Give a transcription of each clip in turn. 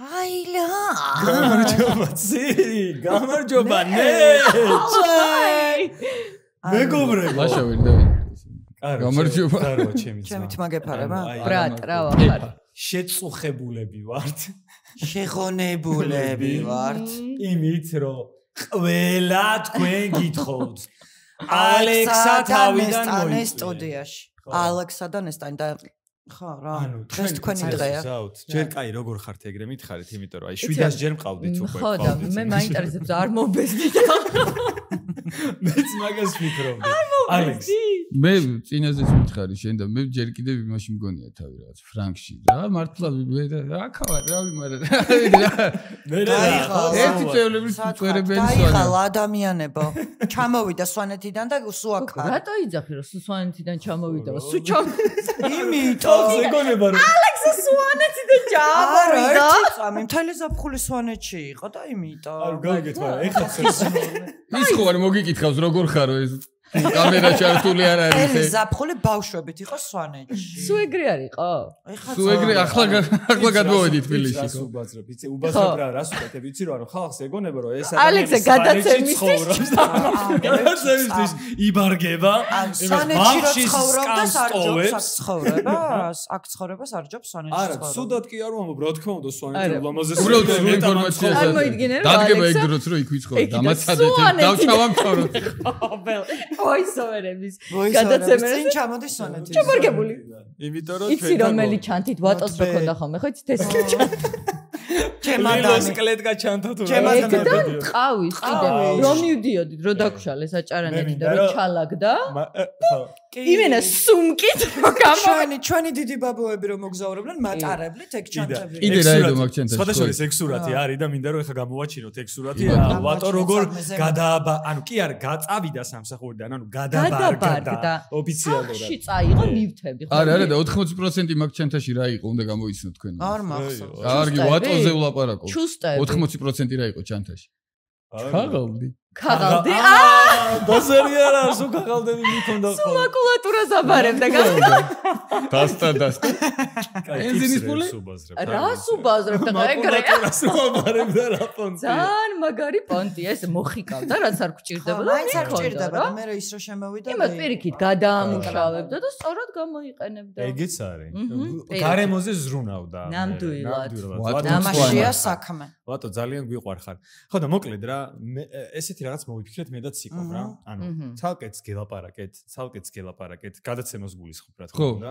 ჰაილა გამარჯობა მეგობრებო ლაშა ვერ დავი გამარჯობა ჩემი თმა გეფარება ბრატ რა ვარ შეწუხებულები ვართ შეღონებულები ვართ იმით რომ ყველა თქვენ გითხოვთ ალექსა თავიდან მოიწვია სტუდიაში ალექსა და ნესტანი და ხო რა დღეს თქვენი დღეა ჯერ კაი როგორ ხართ ეგრე მითხარით იმიტომ რომ აი 700 ჯერ მყავდით უკვე ხო და მე მაინტერესებს არ მომბეზდი და მეც მაგას ვფიქრობდი ალექს მე წინაზეც მითხარი შენ და მე ჯერ კიდევ იმაში მგონია თავი რაღაც ფრანგში რა მართლა მე რა ხავარ რავი მაგრამ ერთი წევლებიც მწერებელი დაიხალ ადამიანებო ჩამოვიდა სვანეთიდან და სუაკა რატო იძახი რომ სვანეთიდან ჩამოვიდა სუ იმიტომ ეგონება რომ ალექსა სვანეთიდან ჩამოვიდა წამი მთელი ზაფხული სვანეთში იყო და იმიტომ არ გავიგეთ მაგრამ ეხლა ის ხო არ მოგიკითხავს როგორ ხარო ეს კამერა ჩართული არ არის ეს ზაფხული ბავშვებით იყო სვანეთში სუ ეგრე არ იყო სუ ეგრე ახლა გადმოვედი თბილისში ხო უბაზრებ რა რას უკეთებ იცი რომ ხალხს ეგონება რომ ეს ალექსა გადაცემისთვის გადაცემისთვის იბარგება სვანეთში ცხოვრობს ცხოვრებას აქ ცხოვრებას არ ჯობს სვანეთში არა სუდად კი არ ვამბობ რა თქმა უნდა სვანეთი ულამაზეს უბრალოდ ინფორმაცია არ მოიდგინე რომ დადგება ეგ დროც რომ იქ ვიცხოვე დამაცადეთ დავჩავამთავროთ ვოისოვერების გადაცემაზე წინ ჩამოდის სვანეთი ჩაბარგებული იმიტომ რომ იცი რომელი ჩანთით ვატოს რო ქონდა ხოლმე ხო იცით ეს ჩემადანი კლეტკა ჩანთა თუ ჩემადანი ყავის კიდე რომ მივდიოდით რო დაგშალეს აჭარანეთი და რო ჩალაგდა იმენა სუმკით რო გამო ჩვენი დიდი ბაბუები რომ მოგზაურობდნენ მატარებლით ეგ ჩანთები კიდე რა იყო მაგ ჩანთაში სხვადასხვა ეგ სურათი არის და მინდა რომ ეხა გამოვაჩინოთ ეგ სურათი ვატო როგორ გადააბა ანუ კი არ გაწავიდა სამსახურიდან ანუ გადაბარგდა ოფიციალურად ხში წაიღო ნივთები ხო არა და 80% მაგ ჩანთაში რა იყო უნდა გამოიცნოთ თქვენ არ მახსოვს კარგი ვატოზე ვლაპარაკობ 80% რა იყო ჩანთაში ქაღალდი ბაზარი არა სულ ქაღალდები მიქონდა ხო მაკულატურას აბარებდა დასტა ენზინის ფული რა სუბაზრებდა ეგრე აბარებდა რა პონტი ძალიან მაგარი პონტი ეს მოხიკავდა რაც არ გჭირდებოდა მაინც არ გჭირდებოდა მე რა ის რო შემოვიდა იმათ პირიქით გადაამუშავებდა და სწორად გამოიყენებდა ეგეც არის გარემოზე ზრუნავდა ნამდვილად ამაშია საქმე ვატო ძალიან გვიყვარხარ ხო და მოკლედ რა ესეთი რაღაც მოვიფიქრეთ მე და ციკო რა ანუ ცალკეც გელაპარაკეთ გადაცემას გულისხმობთ ხო და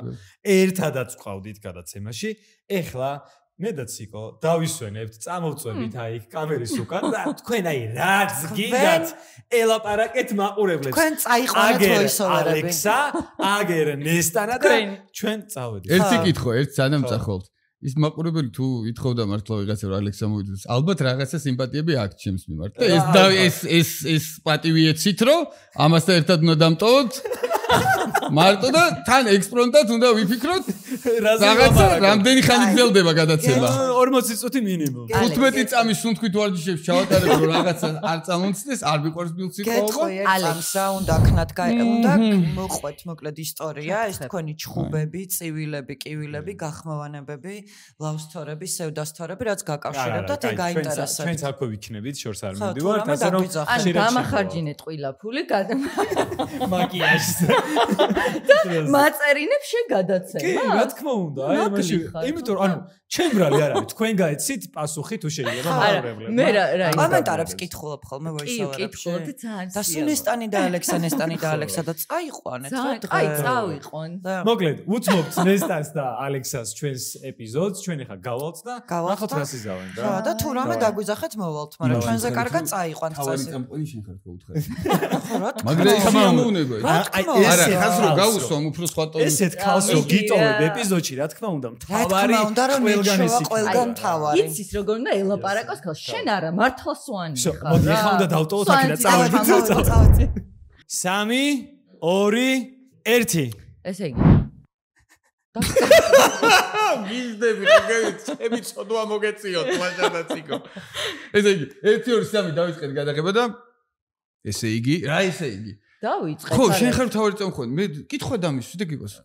ერთადაც ვყავდით გადაცემაში ეხლა მე და ციკო დავისვენებთ წამოვწვევით აი კამერის უკან და თქვენ აი რაც გინდათ ელაპარაკეთ მაყურებლებს თქვენ წაიყვანეთ ვოისოვერები ალექსა აგერ ნესტანა და ჩვენ წავედით ერთი კითხვა ერთ სანამწახოლთ ის მაყურებელი თუ ითხოვდა მართლა ვიღაცა რომ ალექსა მოვიდეს ალბათ რაღაცა სიმპათიები აქვს ჩემს მიმართ და ეს პატივი ეცით რომ ამასთან ერთად უნდა დამტოვოთ მარტო და თან ექსპრონტად უნდა ვიფიქროთ რაღაცა რამდენი ხანი გრძელდება გადაცემა 40 წუთი მინიმუმ 15 წამის სუნთქვით ვარჯიშებს ჩავატარებ რომ რაღაცა არ წამომცდეს არ მიყვარს ბილციკოობა ალექსა უნდა ქნათ უნდა მოყვეთ მოკლედ ისტორია ეს თქვენი ჩხუბები წივილები კივილები გახმოვანებები ლავსთორები სევდასთორები რაც გაკავშირებდათ ეგ აინტერესებს ჩვენც აქვე ვიქნებით შორს არ მივდივართ ასე რომ ანუ დამახარჯინეთ ყვილა ფული მაკიაჟს მაწერინებ შენ გადაცემა კი რა თქმა უნდა აი მაშინ იმიტომ რომ ანუ ჩემ ბრალი არ არის თქვენ გაეცით პასუხი თუ შეიძლება მაყურებლებს მე რა კომენტარებს კითხულობ ხოლმე ვოისოვერებში და სუნესტანი და ალექსა და წაიყვანეთ აი წავიყვან მოკლედ უცნობთ ნესტანს და ალექსას ჩვენს ეპიზოდს ჩვენ ახლა გავალთ და ნახოთ რა სიზავენ რა და თუ რამე დაგვიძახეთ მოვალთ მაგრამ ჩვენზე კარგად წაიყვანთ წესი თავი კამპანი შენ ხარ გაუთხარი მაგრამ ის ამოუნება აი არა ხას რო გავუსვამ უფრო სხვა ტონი ესეთ ხალს რო გიტოვებ ეპიზოდში რა თქმა უნდა მთავარი ყველგან თავარი იცის როგორ უნდა ელაპარაკოს ხალხს შენ არა მართლა სვანი ხარ მოდი ახლა უნდა დავტოვოთ აქ და წავედით 3 2 1 ესე იგი გიზდები ხგევით ჩემი წოდვა მოგეციოთ მაშადაციკო ესე იგი 1 2 3 დავიწყეთ გადაღება და ესე იგი დავიწყე. ხო, შენ ხარ თავი წამხვენ. მე კითხვა დამისვი და გიგოს.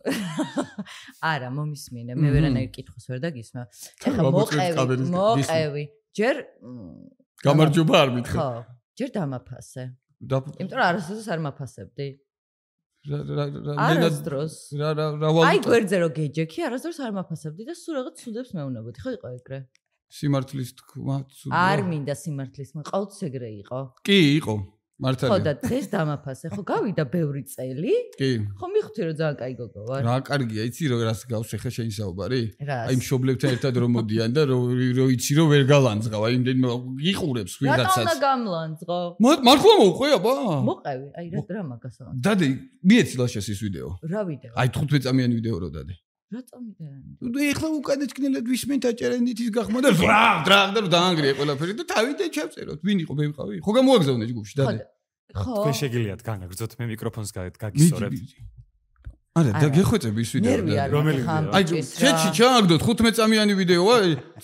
არა, მომისმინე. მე ვერანაირ კითხოს ვერ დაგისმა. ეხლა მოყევი. ჯერ გამარჯობა არ მითხრა. ხო, ჯერ დამაფასე. იმიტომ რომ არასდროს არ მაფასებდი. არასდროს. აი გვერდზე რო გეჯექი, არასდროს არ მაფასებდი და სულ რაღაც ცუდებს მეუნებოდი. ხო იყო ეგრე? სიმართლის თქმა ცუდა. არ მინდა სიმართლის, ყოველთვის ეგრე იყო. კი, იყო. მართალია. ხო და დღეს დამაფასე. ხო, გავიდა ბევრი წელი. კი. ხო მიხუთი რომ ძალიან კაი გოგო ვარ. რა კარგია, იცი რომ რას გავსე ხე შენი საუბარი? აი მშობლებთან ერთად რომ მოდიან და რო იცი რომ ვერ გალანძღავ, აი იმდენ იყურებს ვიღაცას. რატომ უნდა გამლანძღო? მართლა მოუყვე აბა? მოყევი, აი რა მაგასაა. დადე, მიეცი ლაშას ის ვიდეო. რა ვიდეო? აი 15 წამიანი ვიდეო რო დადე. რატომ მიდანი? ეხლა უკანეთ კნელად ვისმენთ აჭარანით ის გახმა და დრაღ და დაანგრია ყველაფერი და თავიდან ჩავწეროთ. ვინ იყო მე ვიყავი? ხო გამოაგზავნე ჯგუფში დადე. ხო. თქვენ შეგიძლიათ განაგრძოთ მე მიკროფონს გაგისწორებთ. არა, და გეხვეწები ის ვიდეო და რომელი აი ჩეთში ჩააგდოთ 15 წამიანი ვიდეოა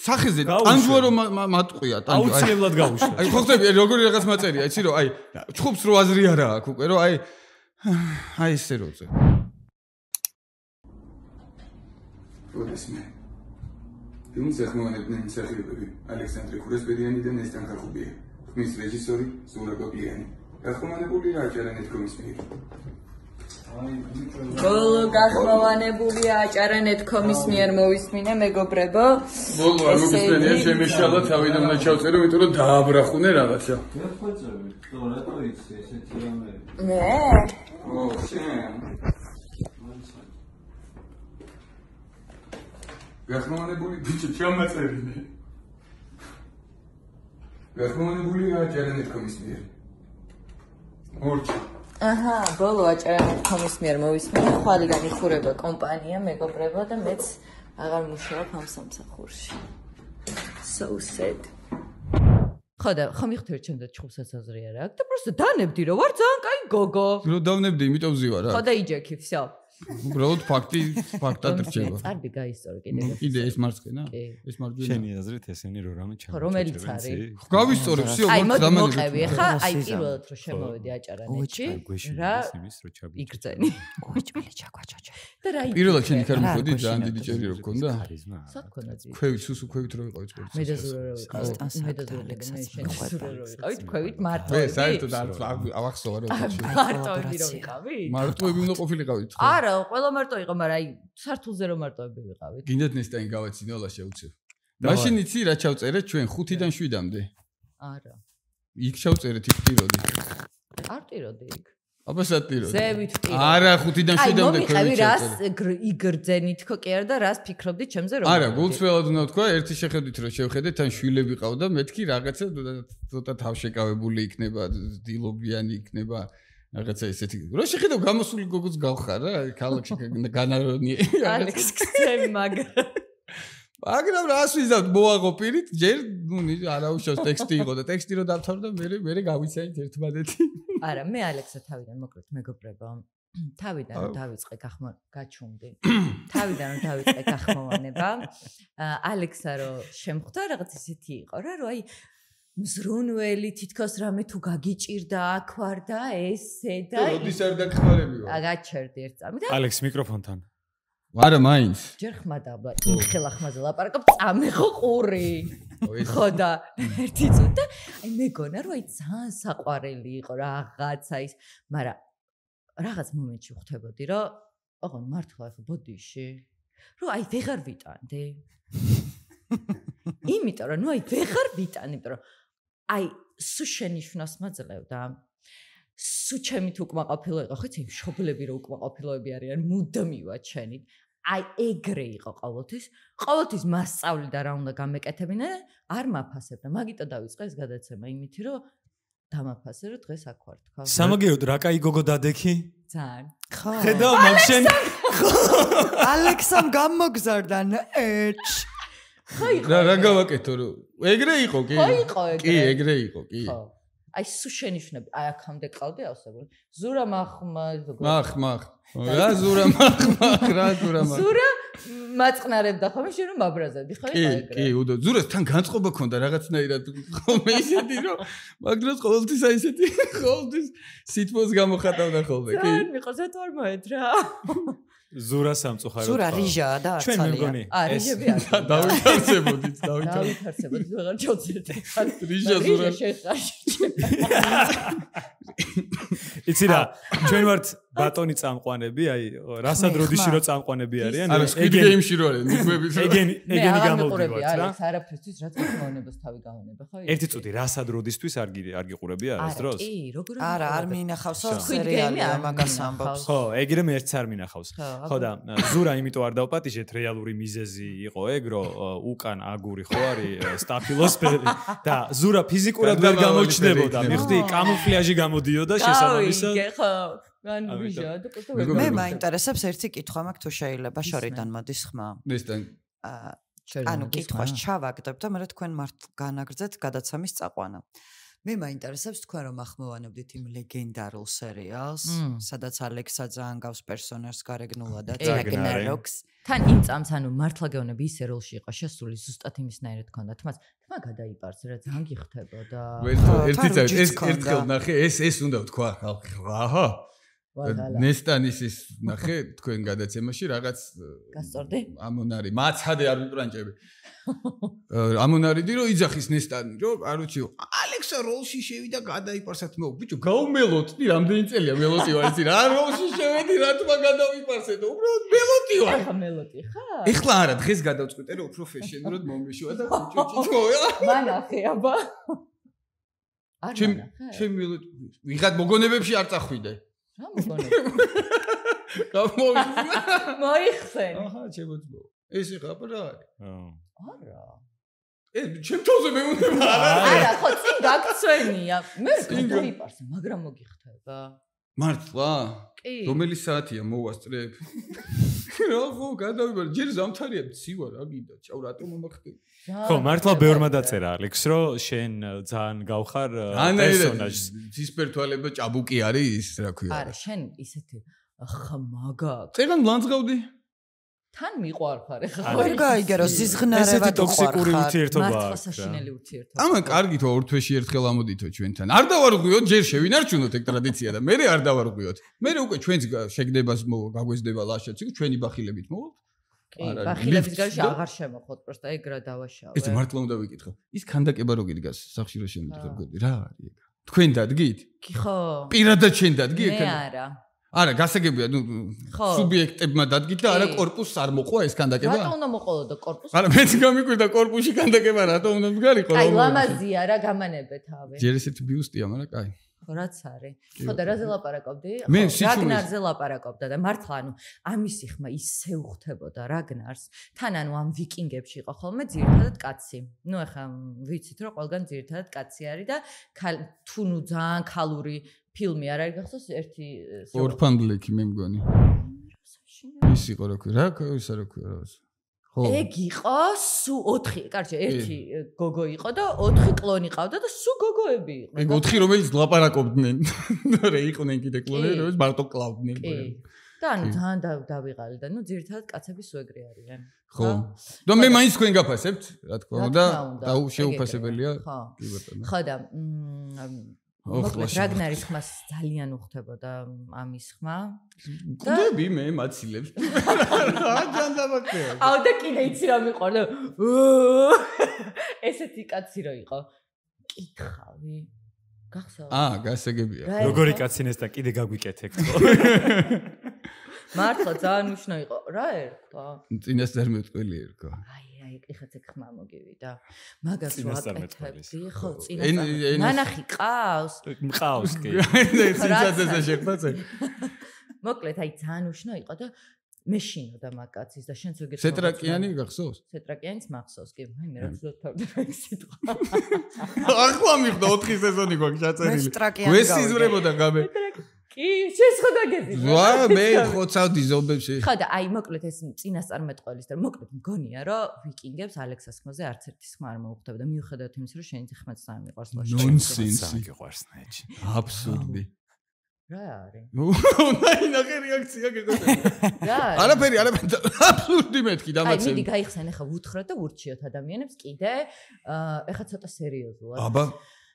სახეზე ტანჯვა რომ მატყვია ტანჯვა. აუცილებლად გავუშვათ. აი ხო ხტები როგორი რაღაც მაწერია, იცი რომ აი ჩხუბს რო აზრი არა აქვს უკვე რომ აი ესე როზე. როდესმე ფილმს ეხმოვანებდნენ მსახიობები ალექსანდრე ხურესბერიანი და ნესტან ხახუბია. ხმის რეჟისორი ზურაბ გოგიანი. ეხმოვანებულია აჭარანეთ კომის მიერ. ბოლო გახმოვანებულია აჭარანეთ კომის მიერ მოვისმინე მეგობრებო. ბოლო არ მოგისმენია შემეშალა თავიდან უნდა ჩავწერო, იმიტომ რომ დააბრახუნე რაღაცა. გეხვეწები, რატო იცი ესეთი რამე? მე? ო, შენ. გახმოვანებული ბიჭი ჩამაწერინე. გახმოვანებულია აჭარანეთ კომის მიერ. ორჩა. აჰა, ბოლო აჭარანეთ კომის მიერ მოვისმინე, ხვალიდან იხურება კომპანია, მეგობრებო და მეც აღარ მუშაობ ამ სამსახურში. So sad. ხო და ხო მიხდი რომ ჩემდა ჩხუბსაც აზრი არა აქვს და просто დანებდი რომ ვარ ძალიან კაი გოგო. რო დავნებდი, იმიტომ ვზივარ რა. ხო და იჯექი, всё. უბრალოდ ფაქტად რჩება. წარბი გაისწორი კიდე. კიდე ეს მარცხენა? ეს მარჯვენა. შენი აზრით ესენი რო რამე ჩამოჭრა. რომელიც არის? გავისწორებ, всё, აი მოდი მოყევი, ხა, აი პირველად რომ შემოვედი აჭარანეთში, რა იგრძენი. უჭმელი ჩაგვაჩაჩა. და რა იგრძენი? პირველად შენ იქ არ მოხვედი, ძალიან დიდი ჭერი რო გქონდა? საქონდა ძი. ქვევით, სუსუ ქვევით რო ვიყავით ყველას. მე და ზურა რო ვიყავით. მე და ზურა და მე შენ ზურა რო ვიყავით, ქვევით მარტო. მე საერთოდ არ ავახსოვა რა თქმა უნდა. მარტოები რო ვიყავით? მარტოები უნდა ყოფილიყავით. არა, ყველა მარტო იყო, მაგრამ აი სართულზე რო მარტოები ვიყავით. გინდათ ნესტანი გავაცინო ლაშა უცებ. მაშინ იცი რა ჩავწერეთ ჩვენ 5-დან 7-მდე. არა. იქ ჩავწერეთ იქ ტიროდი. არ ტიროდი იქ. აბა სატიროდი. ზევით ტიროდი. არა 5-დან 7-მდე ქვევით რას იგრძენი თქო კი არა და რას ფიქრობდი ჩემზე რომ. არა, გულწრფელად უნდა თქვა, ერთი შეხედვით რომ შევხედეთ, თან შვილები ყავდა, მეთქი რაღაცა ცოტა თავშეკავებული იქნება, დილობიანი იქნება. რაღაცა ესეთი. რო შეხედავ გამოსული გოგოც გავხარ რა, ქალაქში განარონი. ალექს გცემ მაგრამ რას ვიზავთ მოაღო პირით, ჯერ არავის ტექსტი იყო და ტექსტი რო დავთავრდა, მე გავიცანით ერთმანეთი. არა, მე ალექსა თავიდან მოკლედ მეგობრებო. თავიდან რომ დავიწყე გაჩუმდი. თავიდან რომ დავიწყე გახმოვანება. ალექსა რო შემხვდა რაღაც ისეთი იყო რა, რომ აი მზრუნველი თითქოს რამე თუ გაგიჭირდა აქ ვარ და ესე და როდის არ დაგხმარებიო? გაჩერდი ერთ წამი და ალექს მიკროფონთან. არა, მაინც. ჯერ ხმადაბლა, იმხელა ხმაზე ლაპარაკობ, წამეხო ყური. ხო და ერთი წუთი და აი მეგონა რომ აი ძალიან საყვარელი იყო რაღაცა ის, მაგრამ რაღაც მომენტში ხვდებოდი რომ ოღონდ მართლა ხო ბოდიში რომ აი ვეღარ ვიტანდი. იმიტომ რომ ნუ აი ვეღარ ვიტანი, იმიტომ რომ აი სუ შენიშვნას მაძლევდა. სუ ჩემით უკმაყოფილო იყო, ხო იცი, მშობლები რო უკმაყოფილოები არიან მუდმივად შენით. აი ეგრე იყო ყოველთვის მასწავლი და რა უნდა გამეკეთებინა, არ მაფასებდა. მაგიტო დავიწყე ეს გადაცემა იმითი რომ დამაფასე რომ დღეს აქ ვარ თქვა. სამაგიეროდ რა კაი გოგო დადექი? ძალიან. ხო. ხედავ მაგ შენ ალექსამ გამოგზარდა ნეჩ. რა გავაკეთო რომ ეგრე იყო კი? ხო იყო ეგრე. კი, ეგრე იყო, კი. ხო. აი სუ შენიშვნები, აი აქამდე ყავდი ავსებული. ზურა მახმა, მახ. რა ზურა მახ. ზურა მაწყნარებდა ხომ შენ რომ მაბრაზებდი ხო იყო ეგრე. კი, უდო. ზურას თან განწყობა ქონდა რაღაცნაირად ხოლმე ისეთი რომ მაგრამ ყოველთვის აი ესეთი ყოველთვის სიტყვას გამოხატავდა ხოლმე. კი. თან მიყვარს ეთორმოეთ რა. ზურა სამწუხაროდ. ზურა რიჟაა და არც ჩვენ არის. მეგონი. რიჟები არის. დავითარცებოდით, დავითარცებოდით, ვეღარ ჩავწერეთ. რიჟა ზურა. იცი რა, ჩვენ ვართ ბატონი წამყვანები, აი, რასად როდიში რო წამყვანები არიან, არა, სკიდგეიმში რო არის, ნიგვებით. ეგენი გამოვდივართ რა. არის არაფრისთვის რაც მოხმოვნებას თავი გავონება, ხო? ერთი წუთი რასად როდისთვის არ გიყურები არას დროს? კი, როგორ არა, არ მინახავს სერიალი ამას ამბობს. ხო, ეგრე მე ერთს არ მინახავს. ხო და ზურა იმიტომ არ დავპატიჟეთ, რეალური მიზეზი იყო ეგ, რომ უკან აგური ხო არის სტაფილოსფერი და ზურა ფიზიკურად ვერ გამოჩნდებოდა. მიხდი, კამუფლაჟი გამოდიოდა შესაბამისად. ხო, მან ვიჟა და პოსტო მე მაინტერესებს ერთი კითხვა მაქვს თუ შეიძლება შორიდან მოდის ხმა. ნესთან. ანუ კითხვას ჩავაგდებ და მე თქვენ მართ განაგრძეთ გადაცემის წაყვანა. მე მაინტერესებს თქვენ რომ ახმოვანებდით იმ ლეგენდარულ სერიალს, სადაც ალექსა ძალიან გავს პერსონაჟს გარეგნულად და რაგნაროქს. თან იმ წამს ანუ მართლა გეუბნები ისე როლში იყო შესული ზუსტად იმისნაირად ქონდა თმაც თმა გადაიპარს რა ძალიან გიხდებოდა. ერთი წელი ეს ერთხელ ნახე ეს უნდა ვთქვა ხალხი აჰა ნესტანის ის ნახე თქვენ გადაცემაში რაღაც გასწორდი? ამონარი მაცადე არ ვიპრანჭები. ამონარიდი რომ იძახის ნესტანი რომ არუჩი ალექსა როლში შევიდა გადაიპარსათ მე ბიჭო გაუმელოდი რამდენი წელია მელოდი ვარ იცი რა როლში შევედი რა თქმა გადავიპარსე და უბრალოდ მელოდი ვარ ახლა მელოდი ხარ? ეხლა არა დღეს გადავწყვიტე რომ უფრო ფეშენურად მომეშვა და ჭიჭოა მანახე აბა არ მანახე ჩემ მელოდი ვიღად მოგონებებში არ წახვიდე რა მოგონებ მოიხსენ აჰა ჩემოძმო ეს ეხა რა არის არა ეს ჩემ თავზე მე უნდა არა ხო წინ გაგცვენია მე გადაიპარსე მაგრამ მოგიხდება მართლა კი რომელი საათია მოვასწრებ რა ხო გადავიბარ ჯერ ზამთარია ცივა რა გინდა ჩავ რატომ მომახდები ხო მართლა ბევრმა დაწერა ალექს რომ შენ ძალიან გავხარ პერსონაჟს ცისფერთვალება ჭაბუკი არის რა ქვია არა შენ ისეთი ხმაგა წეგან ლანძღავდი თან მიყვარხარ ეხლა ვერ გაიგერო სიზღნარებად ტოქსიკური ურთიერთობა მართლა საშინელი ურთიერთობა ამან კარგითო ორ თვეში ერთხელ ამოდითო ჩვენთან არ დავარღვიოთ ჯერ შევინარჩუნოთ ეგ ტრადიცია და მე არ დავარღვიოთ მე უკვე ჩვენს შეგდებას გაგვეზდება ლაშაც ჩვენი ბახილებით მოვალთ კი ბახილების გარშე აღარ შემოხოთ პროსტა ეგ რა დავაშავე ეს მართლა უნდა ვიკითხო ის ქანდაკება რო გიდგას სახში რო შემოდგები გოდი რა არის ეგ თქვენ დადგით კი ხო პირადად შენ დადგი მე არა არა გასაგებია ნუ სუბიექტებმა დადგით და არა კორპუსს არ მოყვა ეს ქანდაკება რატო უნდა მოყოლოდო კორპუსს არა მეც გამიკვირდა კორპუსში ქანდაკება რატო უნდა მდგარიყო აი ლამაზია რა გამანებე თავი ჯერ ესეთი ბიუსტია მაგრამ კაი ხო რაც არის ხო და რაზე ლაპარაკობდი მე რაგნარზე ლაპარაკობდა და მართლა ანუ ამისი ხმა ისე უხდებოდა რაგნარს თან ანუ ამ ვიკინგებში იყო ხოლმე ძირითადად კაცი ნუ ახლა ვიცით რომ ყველგან ძირითადად კაცი არის და თუ ნუ ძალიან ქალური ფილმი არ არის გახსოვს ერთი ორფანდლექი მე მგონი ის იყო რა ქვია რა ისა რა ქვია რა ხო ეგ იყო სუ 4 კარჩე ერთი გოგო იყო და 4 კლონი ყავდა და სუ გოგოები იყო ეგ 4 რომელიც ლაპარაკობდნენ რა იყვნენ კიდე კლონები რომელიც მარტო კლავდნენ კი და ანუ ძალიან დავიღალი და ნუ ძირითადად კაცები სუ ეგრე არიან ხო და მე მაინც თქვენ გაფასებთ რა თქმა უნდა და შეუფასებელია კი ბატონო ხო და მოკლედ რაგნარის ხმას ძალიან უხდებოდა ამის ხმა გდები მე მაცილებს რა ჯანდაბაკია აუ და კიდე იცი რა მიყვარდა ესეთი კაცი რო იყო კითხავი გახსოვს გასაგებია როგორი კაცინეს და კიდე გაგვიკეთეთ ხო მართლა ძალიან უშნო იყო რა ერქვა წინასწარ მეტყველი ერქვა აი ეხაც ეგ ხმა მოგივიდა მაგას ვაკეთებდი ხო წინასწარ ნანახი ყავს მყავს კი ციცაძეზე შეხვდაზე მოკლედ აი ძალიან უშნო იყო და მეშინოდა მაგაცის და შენც ვიგეთ სეტრაკიანი გახსოვს სეტრაკიანიც მახსოვს კი მე რაც დავთავდი ეს სიტყვა ახლა მიხდა 4 სეზონი გვაქვს ჩაწერილი გვესიზრებოდა გამე კი შეხვდაგები ვა მე ხოცავდი ზობებში ხო და აი მოკლედ ეს წინასწარ მეტყველის და მოკლედ მგონია რომ ვიკინგებს ალექსას ხმაზე არც ერთი ხმა არ მოუხდებოდა მიუხედავად იმისა რომ შენი ხმაც ძალიან მიყვარს ლაშქარი ნონსენსი გიყვარს ნაიჭი აბსურდი რა არის? ნაინახე რეაქცია გეყოლა. არაფერი, აბსურდი მეთქი დამაცემ. აი, მიდი გაიხსენ ახლა ვუთხრათ და ვურჩიოთ ადამიანებს კიდე. ეხლა ცოტა სერიოზულად. აბა.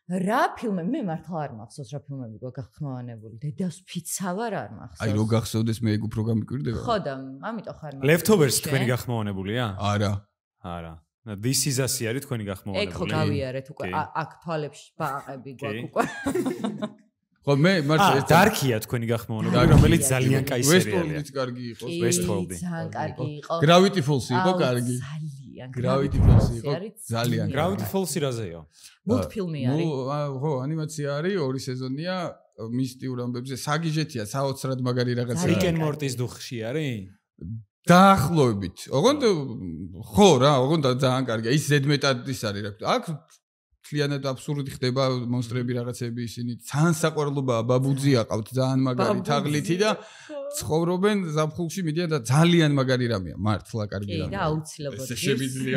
რა ფილმები მე მართლა არ მახსოვს რა ფილმები გახმოვანებული. დედას ფიცავარ არ მახსოვს. აი, რო გახსოვდეს მე ეგ უფრო გამიკვირდება. ხო და ამიტომ ხარ მახსოვს. Leftovers თქვენი გახმოვანებულია? არა. This is us არის თქვენი გახმოვანებული. ეგ ხო გავიარეთ უკვე. აქ თვალებში ბაყები გვაქვს უკვე. ხო მე მართლა Dark-ია თქვენი გახმოვანებული, რომელიც ძალიან კაი სერიალია. Westworld-იც კარგი იყო. Westworld-ი. ძალიან კარგი იყო. Gravity Falls იყო კარგი. Gravity Falls იყო ძალიან. Gravity Falls-ი რაზეა? მულტფილმი არის. ხო, ანიმაცია არის, 2 სეზონია, მისტიურ ამბებზე, საგიჟეთია, საოცრად მაგარი რაღაცა. Rick and Morty-ს დუხში არის? დაახლოებით. ოღონდ ხო რა, ოღონდ ძალიან კარგია. ის ზედმეტად ის არის რა. აქ თლიანად აბსურდი ხდება მონსტრები რაღაცები ისინი. ძალიან საყვარლობაა ბაბუძი აყავთ ძალიან მაგარი თაღლითი და ცხოვრობენ ზაფხულში მიდიან და ძალიან მაგარი რამეა. მართლა კარგი რამეა. კი და აუცილებლად.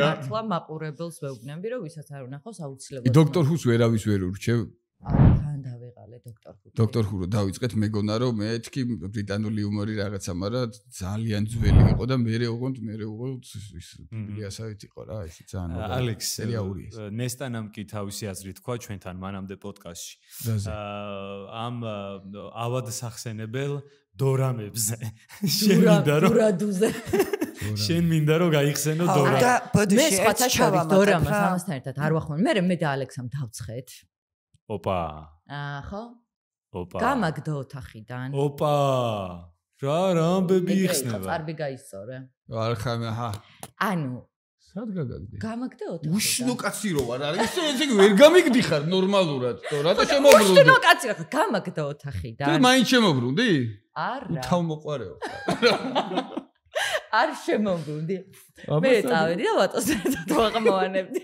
მართლა მაყურებელს ვეუბნები რომ ვისაც არ უნახავს აუცილებლად. დოქტორ ჰუს ვერავის ვერ ურჩევ. თან დავეღალე დოქტორ ჰუ. დოქტორ ჰუ რო დავიწყეთ მეგონა რომ მეთქი ბრიტანული იუმორი რაღაცა, მაგრამ ძალიან ძველი იყო და მე ოღონდ ის ილიასავით იყო რა, ის ძალიან მაგარი. ალექს სერიაული ეს. ნესტანამ კი თავისი აზრი თქვა ჩვენთან მანამდე პოდკასტში. ამ ავად სახსენებელ დორამებზე. შენ მინდა რომ დურადუზე. შენ მინდა რომ გაიხსენო დორამ. მე სხვათა შორის დორამას ამასთან ერთად არ ვახმოვან. მე და ალექსამ დავცხეთ. ოპა. ხო? ოპა. გამაგდო ოთახიდან. ოპა. რა ამბები იხსნება? წარბი გაისწორე. არ ხარ აჰა. ანუ სად გაგაგდი? გამაგდე ოთახიდან. უშნო კაცი რო არ არის, ესე ვერ გამიგდიხარ ნორმალურად. რატო შემოbrunდი? უშნო კაცი რა გამაგდე ოთახიდან. თუ მაინც შემოbrunდი? არა. თავ მოყარეო. არ შემოbrunდი. მე წავედი და ვატოს ერთად ვაღმოვანებდი.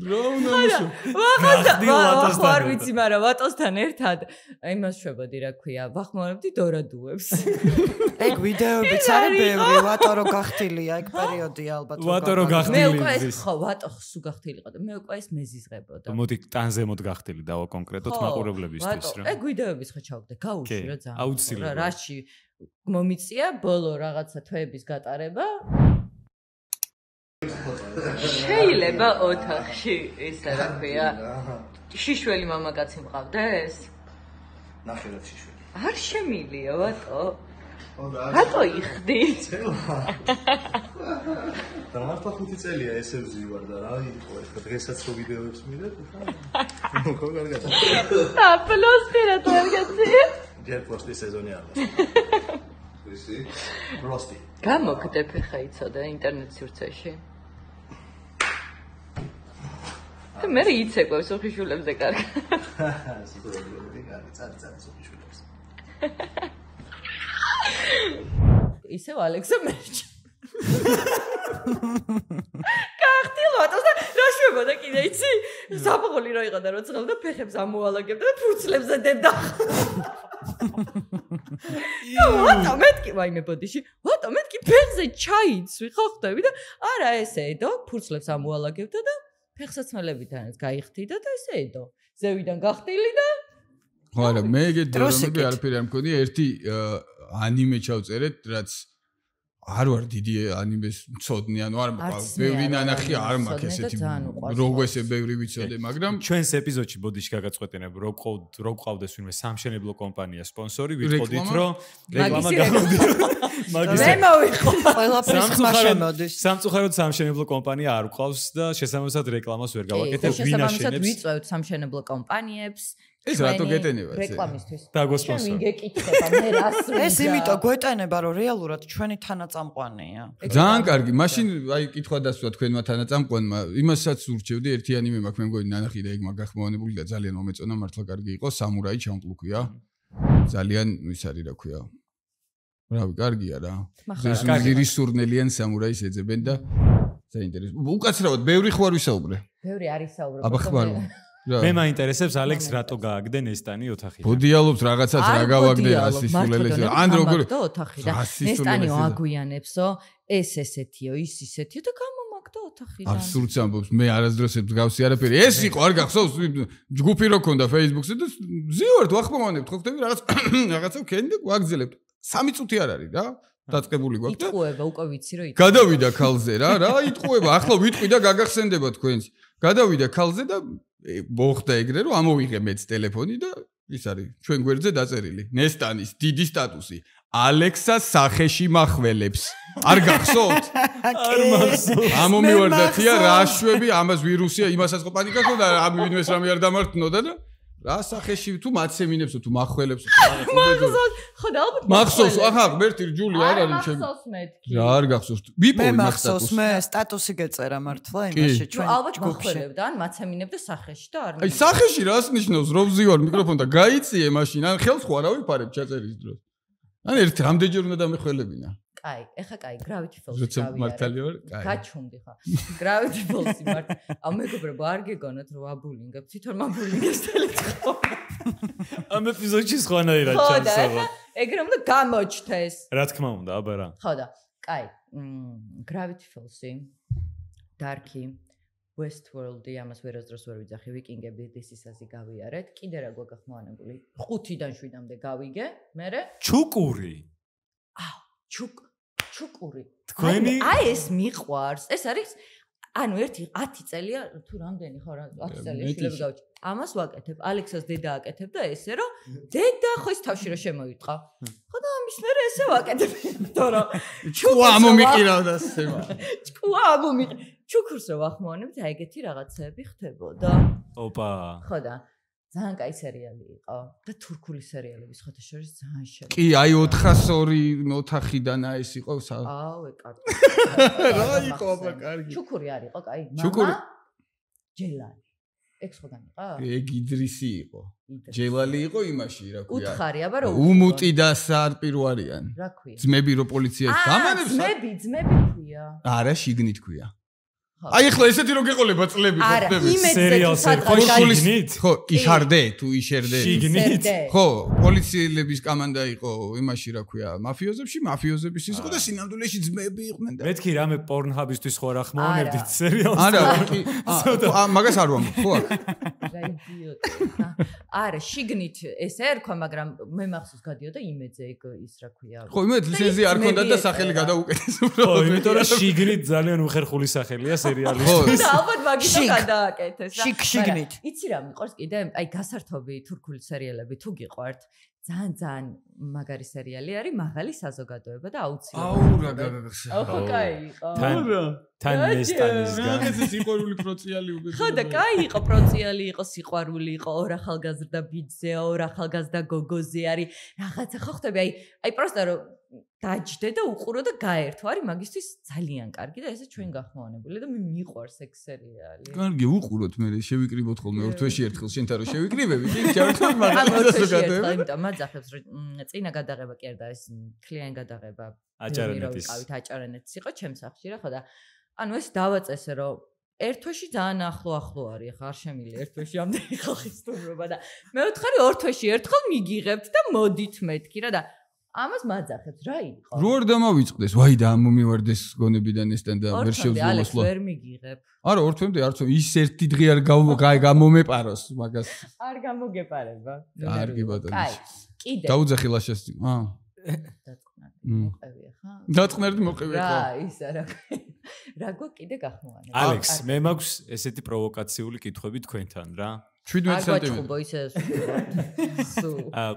როუნამისო. ვახო არ ვიცი, მაგრამ ვატოსთან ერთად იმას შვებოდი რა ქვია, ვახმოვანებდი დორადუებს. ეგ ვიდეოებიც არის ბევრი, ვატო რო გახტილია, ეგ პერიოდია ალბათ. ვატო რო გახტილი. მე უკვე ეს ხო ვატო სუ გახტილიყო და მე უკვე ეს მეზიზღებოდა. მოდი ტანზე მოდ გახტილი დავა კონკრეტოდ მაყურებლებისთვის რა. ეგ ვიდეოების ხო ჩავგდე, გაუშვი რა ძალიან. აუცილებლად. რაში მომიწია ბოლო რაღაცა თვეების გატარება. შეიძლება ოთახში ისა რა ქვია შიშველი მამაკაცი მყავდეს? ნახევრად შიშველი. არ შემილია ვატო? რატო იხდი? და მართლა 5 წელია ესე ვზივარ და რა იყო ეს დღესაც რო ვიდეოებს მივიდეთ ხა? ხო კარგად. აპლოს პირად ვარგაცი. ჯერ პოსტი სეზონი არის. ისი? პროსტი. გამოგდე ფეხა იცოდა ინტერნეტ სივრცეში. და მე იცეკვებს უხიშულებზე კარგი. სიტუაცია კარგი, წარ უხიშულებს. ისევ ალექსა მერჩ. კახტილოთოს და რა შვებოდა კიდე იცი? საფხოლი რო იყო და რო ცხელდა ფეხებს ამოალაგებდა და ფურცლებზე დებდა. ვატო მეთქი ვაიმე ბოდიში. ვატო მეთქი ფეხზე ჩაიცვი ხო ხდები და არა ესე ედო ფურცლებს ამოალაგებდა და ფეხსაცმელებიდან გაიხდიდა და ესე ედო. ზევიდან გახტილი და ხო არა მე ეგ დროსები არაფერი არ მქონია ერთი ანიმე ჩავწერეთ რაც არ ვარ დიდი ანიმეს მწოდნე ანუ არ მყავს ბევრი ნანახი არ მაქვს ესეთი როგორ ესე ბევრი ვიცოდე მაგრამ ჩვენს ეპიზოდში ბოდიში გაგაწყვეტინებ რო ყავდეს ვინმე სამშენებლო კომპანია სპონსორი ვიტყოდით რომ რეკლამა გამოდიო მაგის მე მოვიყო ყველაფერს ხმა შემოდის სამწუხაროდ სამშენებლო კომპანია არ ყავს და შესაბამისად რეკლამას ვერ გავაკეთებ შესაბამისად ვიწევთ სამშენებლო კომპანიებს ეს რატო გეტენება ეს რეკლამისთვის და გოსპონსორი ჩვენ გეკითხება მე რას ეს იმიტომ გვეტენება რომ რეალურად ჩვენი თანაწამყვანია ძალიან კარგი მაშინ აი კითხვა დასვა თქვენმა თანაწამყვანმა იმასაც ურჩევდი ერთი ანიმე მაქვს მე მგონი ნანახი და ეგ მაგახმოვანებული და ძალიან მომეწონა მართლა კარგი იყო სამურაი ჩამპლუქია ძალიან ის არის რა ქვია რავი კარგია რა ეს მზირი სურნელიან სამურაის ეძებენ და საინტერესო უკაცრავად ბევრი ხوار ვისაუბრე ბევრი არის საუბრობ აბა ხმარო მე მაინტერესებს ალექს რატო გააგდე ნესტანი ოთახი ბოდიალობთ რაღაცას რა გავაგდე ასისულელეს ან როგორ ოთახი და ნესტანი აგვიანებსო ეს ესეთიო ის ისეთიო და გამომაგდო და ოთახიდან. აბსურდს ამბობს, მე არასდროს მსგავსი არაფერი. ეს იყო, არ გახსოვს, ჯგუფი რო ქონდა Facebook-ზე და ზივართ ვახმოვანებთ, ხო ხდები რაღაცა ვქენი და ვაგზელებთ. 3 წუთი არ არის რა. დაწყებული გვაქვს და იტყუება, უკვე ვიცი რომ იტყუება. გადავიდა ქალზე რა იტყუება, ახლა ვიტყვი და გაგახსენდება თქვენს. გადავიდა ქალზე და მოხდა ეგრე რომ ამოვიღე მეც ტელეფონი და ის არის ჩვენ გვერდზე დაწერილი. ნესტანის დიდი სტატუსი. ალექსას სახეში מחველებს. არ გახსოვთ? არ მახსოვს. ამომივარდათია რაშვები, ამას ვირუსია, იმასაც ხო პანიკა ქონდა, ამ ვინმეს რამე არ დამართნოდა და რა სახეში თუ მაცემინებსო თუ מחველებსო მახსოვს, ხო და ალბათ მახსოვს, ახლა ღმერთი ჯული არ არის ჩემი. მახსოვს მეთქი. რა არ გახსოვს? ვიპოვე მაგ სტატუსს. მე სტატუსი გეწერა მართლა იმაში ჩვენ ალბათ მახველებდა, ან მაცემინებდა სახეში და არ აი სახეში რას ნიშნავს რომ ვზივარ მიკროფონი და გაიწიე მაშინ ან ხელს ხო არა ვიფარებ ჩაწერის დროს. ან ერთ რამდენჯერ უნდა დამეხველებინა. კაი, ეხა კაი, Gravity Falls როცა მართალი ვარ, კაი. გაჩუმდი ხა. Gravity Falls-ი მართ. ამ მეგობრებო, არ გეგონათ რომ აბულინგებ, თვითონ მაბულინგებს თელეცხო. ამ ეპიზოდში სხვანაირად ჩამსავა. ეგრე უნდა გამოჩნდეს. რა თქმა უნდა, აბა რა. ხო და, კაი, Gravity Falls-ი, Dark-ი, Westworld-ი, ამას ვერასდროს ვერ ვიძახი, ვიკინგები დისისაზე გავიარეთ. კიდე რა გვაგახმოვანებული? 5-დან 7-მდე გავიგე, მერე? ჩუკური. ჩუკური. თქვენი აი ეს მიყვარს. ეს არის ანუ 10 წელია თუ რამდენი ხო 10 წელია შეიძლება გავჩი. ამას ვაკეთებ. ალექსას დედა აკეთებ და ესე რომ დედა ხო ის თავში რომ შემოიტყა. ხო და ამის მერე ესე ვაკეთებ. თორემ ჩუკა ამომიყირავდა სემა. ჩუკა ამომიყ. ჩუკურს რო ვახმოვანებთ, აი ეგეთი რაღაცეები ხდებოდა. ოპა. ხო და ძალიან კაი სერიალი იყო და თურქული სერიალები სხვათა შორის ძალიან შეერთა. კი, აი 402 ოთახიდან აი ეს იყო. აუე კატო. რა იყო აბა კარგი. ჩუკური არ იყო, კაი. ჩუკური. ჯელალი. ეგ სხვაგან იყო? ეგ იდრისი იყო. ჯელალი იყო იმაში, რა ქვია. უთხარი, აბა რო უმუტი და სარპირო არიან. რა ქვია? ძმები რო პოლიციას გამანებს. ძმები ქვია. არა, შიგნით ქვია. აი ახლა ესეთი რო გეყოლება წლები ხო ხდები სერიალს ხო იშარდე თუ იშერდე შიგნით ხო პოლიციელების კამანდა იყო იმაში რა ქვია მაფიოზების ის იყო და სინამდვილეში ძმები იყვნენ და მეთქი რამე პორნჰაბისთვის ხო რა ხმოვანებდით სერიალს არა მაგას არ ვამბობ ხო აქ რა იდიოტი არა შიგნით ესე ერქვა მაგრამ მე მახსოვს გადიოდა იმედზე ეგ ის რა ქვია ხო იმედ ლიცენზია არ ქონდა და სახელი გადაუკეთეს უბრალოდ ხო იმიტომ რომ შიგნით ძალიან უხერხული სახელია სერიალისთვის და ალბათ მაგითო გადააკეთეს რა შიგნით იცი რა მიყვარს კიდე აი გასართობი თურქული სერიალები თუ გიყვართ ძალიან მაგარი სერიალი არის მაღალი საზოგადოება და აუცილებლად აუ რა გაგახსნა ხო კაი იყო თან ნესტანისგან ეს სიყვარული პროციალი უკვე ხო და კაი იყო პროციალი იყო სიყვარული იყო ორ ახალგაზრდა ბიძზე ორ ახალგაზრდა გოგოზე არის რაღაცა ხო ხტები აი პროსტა რომ დაჯდე და უყურო და გაერთო არის მაგისთვის ძალიან კარგი და ესე ჩვენ გახმოვანებული და მე მიყვარს ეგ სერიალი კარგი უყუროთ მე შევიკრიბოთ ხოლმე ორ თვეში ერთხელ შენთან რომ შევიკრიბები კი ჩავერთოთ მაგას საზოგადოება იმიტომ მაძახებს რომ წინა გადაღება კი არ და ეს ქლიანი გადაღება აჭარანეთის იყო ჩემს სახლში რა ხო და ანუ ეს დავაწესე რომ ერთ თვეში ძალიან ახლო არის ხა არ შემილი ერთ თვეში ამდენი ხალხის სტუმრობა და მე ვთხარი ორ თვეში ერთხელ მიგიღებთ და მოდით მეთქი რა და ამას მაძახებს რა იყო რო არ დამავიწყდეს ვაი და მომივარდეს გონებიდან ესთან და ვერ შევძლო მოსვლა ვერ მიგიღებ არა ორ თვემდე არც ის ერთი დღე არ გამომეპაროს მაგას არ გამოგეპარება კარგი ბატონო კაი კიდე დაუძახი ლაშას დაწყნარდი მოყევი ხო რა ისა რა გვა კიდე გახმოვანებ ალექს მე მაქვს ესეთი პროვოკაციული კითხვები თქვენთან რა 17 სანტიმეტრი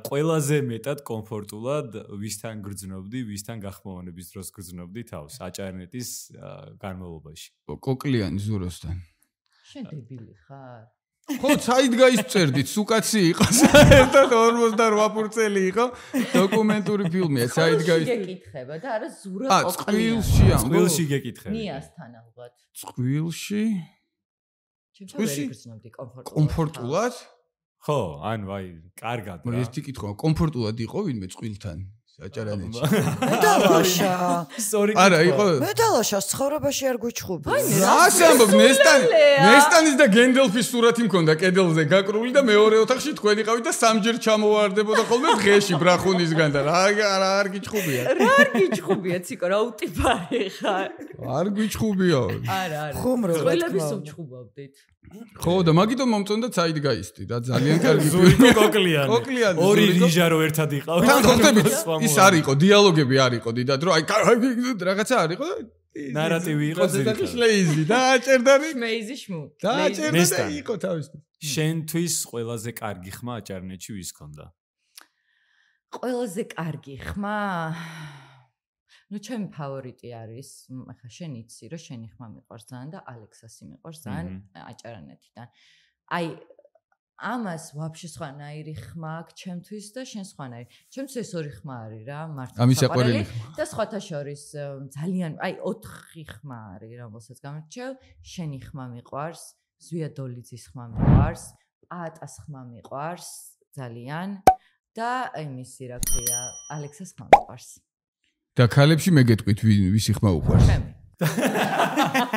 ყველაზე მეტად კომფორტულად ვისთან გრძნობდი, ვისთან გახმოვანების დროს გრძნობდი თავს აჭარნეთის განმავლობაში. კოკლიანი ზუროსთან. შენ დებილი ხარ? ხო, საიდგაის წერდით, სუკაცი იყო, საერთოდ 48 ფურცელი იყო, დოკუმენტური ფილმია, საიდგაის. გეკითხება და არა ზურა კოკლიანი. წყვილში გეკითხება. ნიასთან ალბათ. წყვილში ჩვენი გრძნობდი კომფორტულად? ხო, ანუ აი, კარგად რა. ერთი კითხვა, კომფორტულად იყო ვინმე წყვილთან? საჭარანეთში. მედალაშა. არა, იყო. მედალაშას ცხოვრებაში არ გვიჩხუბი. რას ამბობ, ნესტანის და გენდელფის სურათი მქონდა კედელზე გაკრული და მეორე ოთახში თქვენ იყავით და სამჯერ ჩამოვარდებოდა ხოლმე დღეში ბრახუნისგან და რა არ გიჩხუბია. რა არ გიჩხუბია, ციკო, რა უტიპარი ხარ. არ გიჩხუბია. არა. ხუმრო რა თქმა ყველაფერს უნდა. უჩხუბავდით. ხო და მაგიტომ მომწონდა საიდგაისტი და ძალიან კარგი ზურიკო კოკლიანი. კოკლიანი. ორი რიჟა რო ერთად იყავით. თან ხოხდებით ის არ იყო, დიალოგები არ იყო დიდად, რომ აი რაღაცა არ იყო და ნარატივი იყო ძირითადად. შლეიზი დააჭერდანი. მეიზი შმუ. დააჭერდა და იყო თავისთვის. შენთვის ყველაზე კარგი ხმა აჭარნეთში ვის ქონდა? ყველაზე კარგი ხმა ნუ ჩემი ფავორიტი არის, ახლა შენ იცი, რომ შენი ხმა მიყვარს ძალიან და ალექსასი მიყვარს ძალიან აჭარანეთიდან. აი ამას ვაფშე სხვანაირი ხმა აქვს ჩემთვის და შენ სხვანაირი. ჩემთვის ეს ორი ხმა არის რა, მართლა. ამის საყვარელი და სხვათა შორის ძალიან, აი 4 ხმა არის, რომელსაც გამორჩევ, შენი ხმა მიყვარს, ზვია დოლიძის ხმა მიყვარს, პაატას ხმა მიყვარს ძალიან და იმისი რა ქვია, ალექსას ხმა მიყვარს. და ქალებში მე გეტყვით ვისი ხმა უყვარს? ჩემი.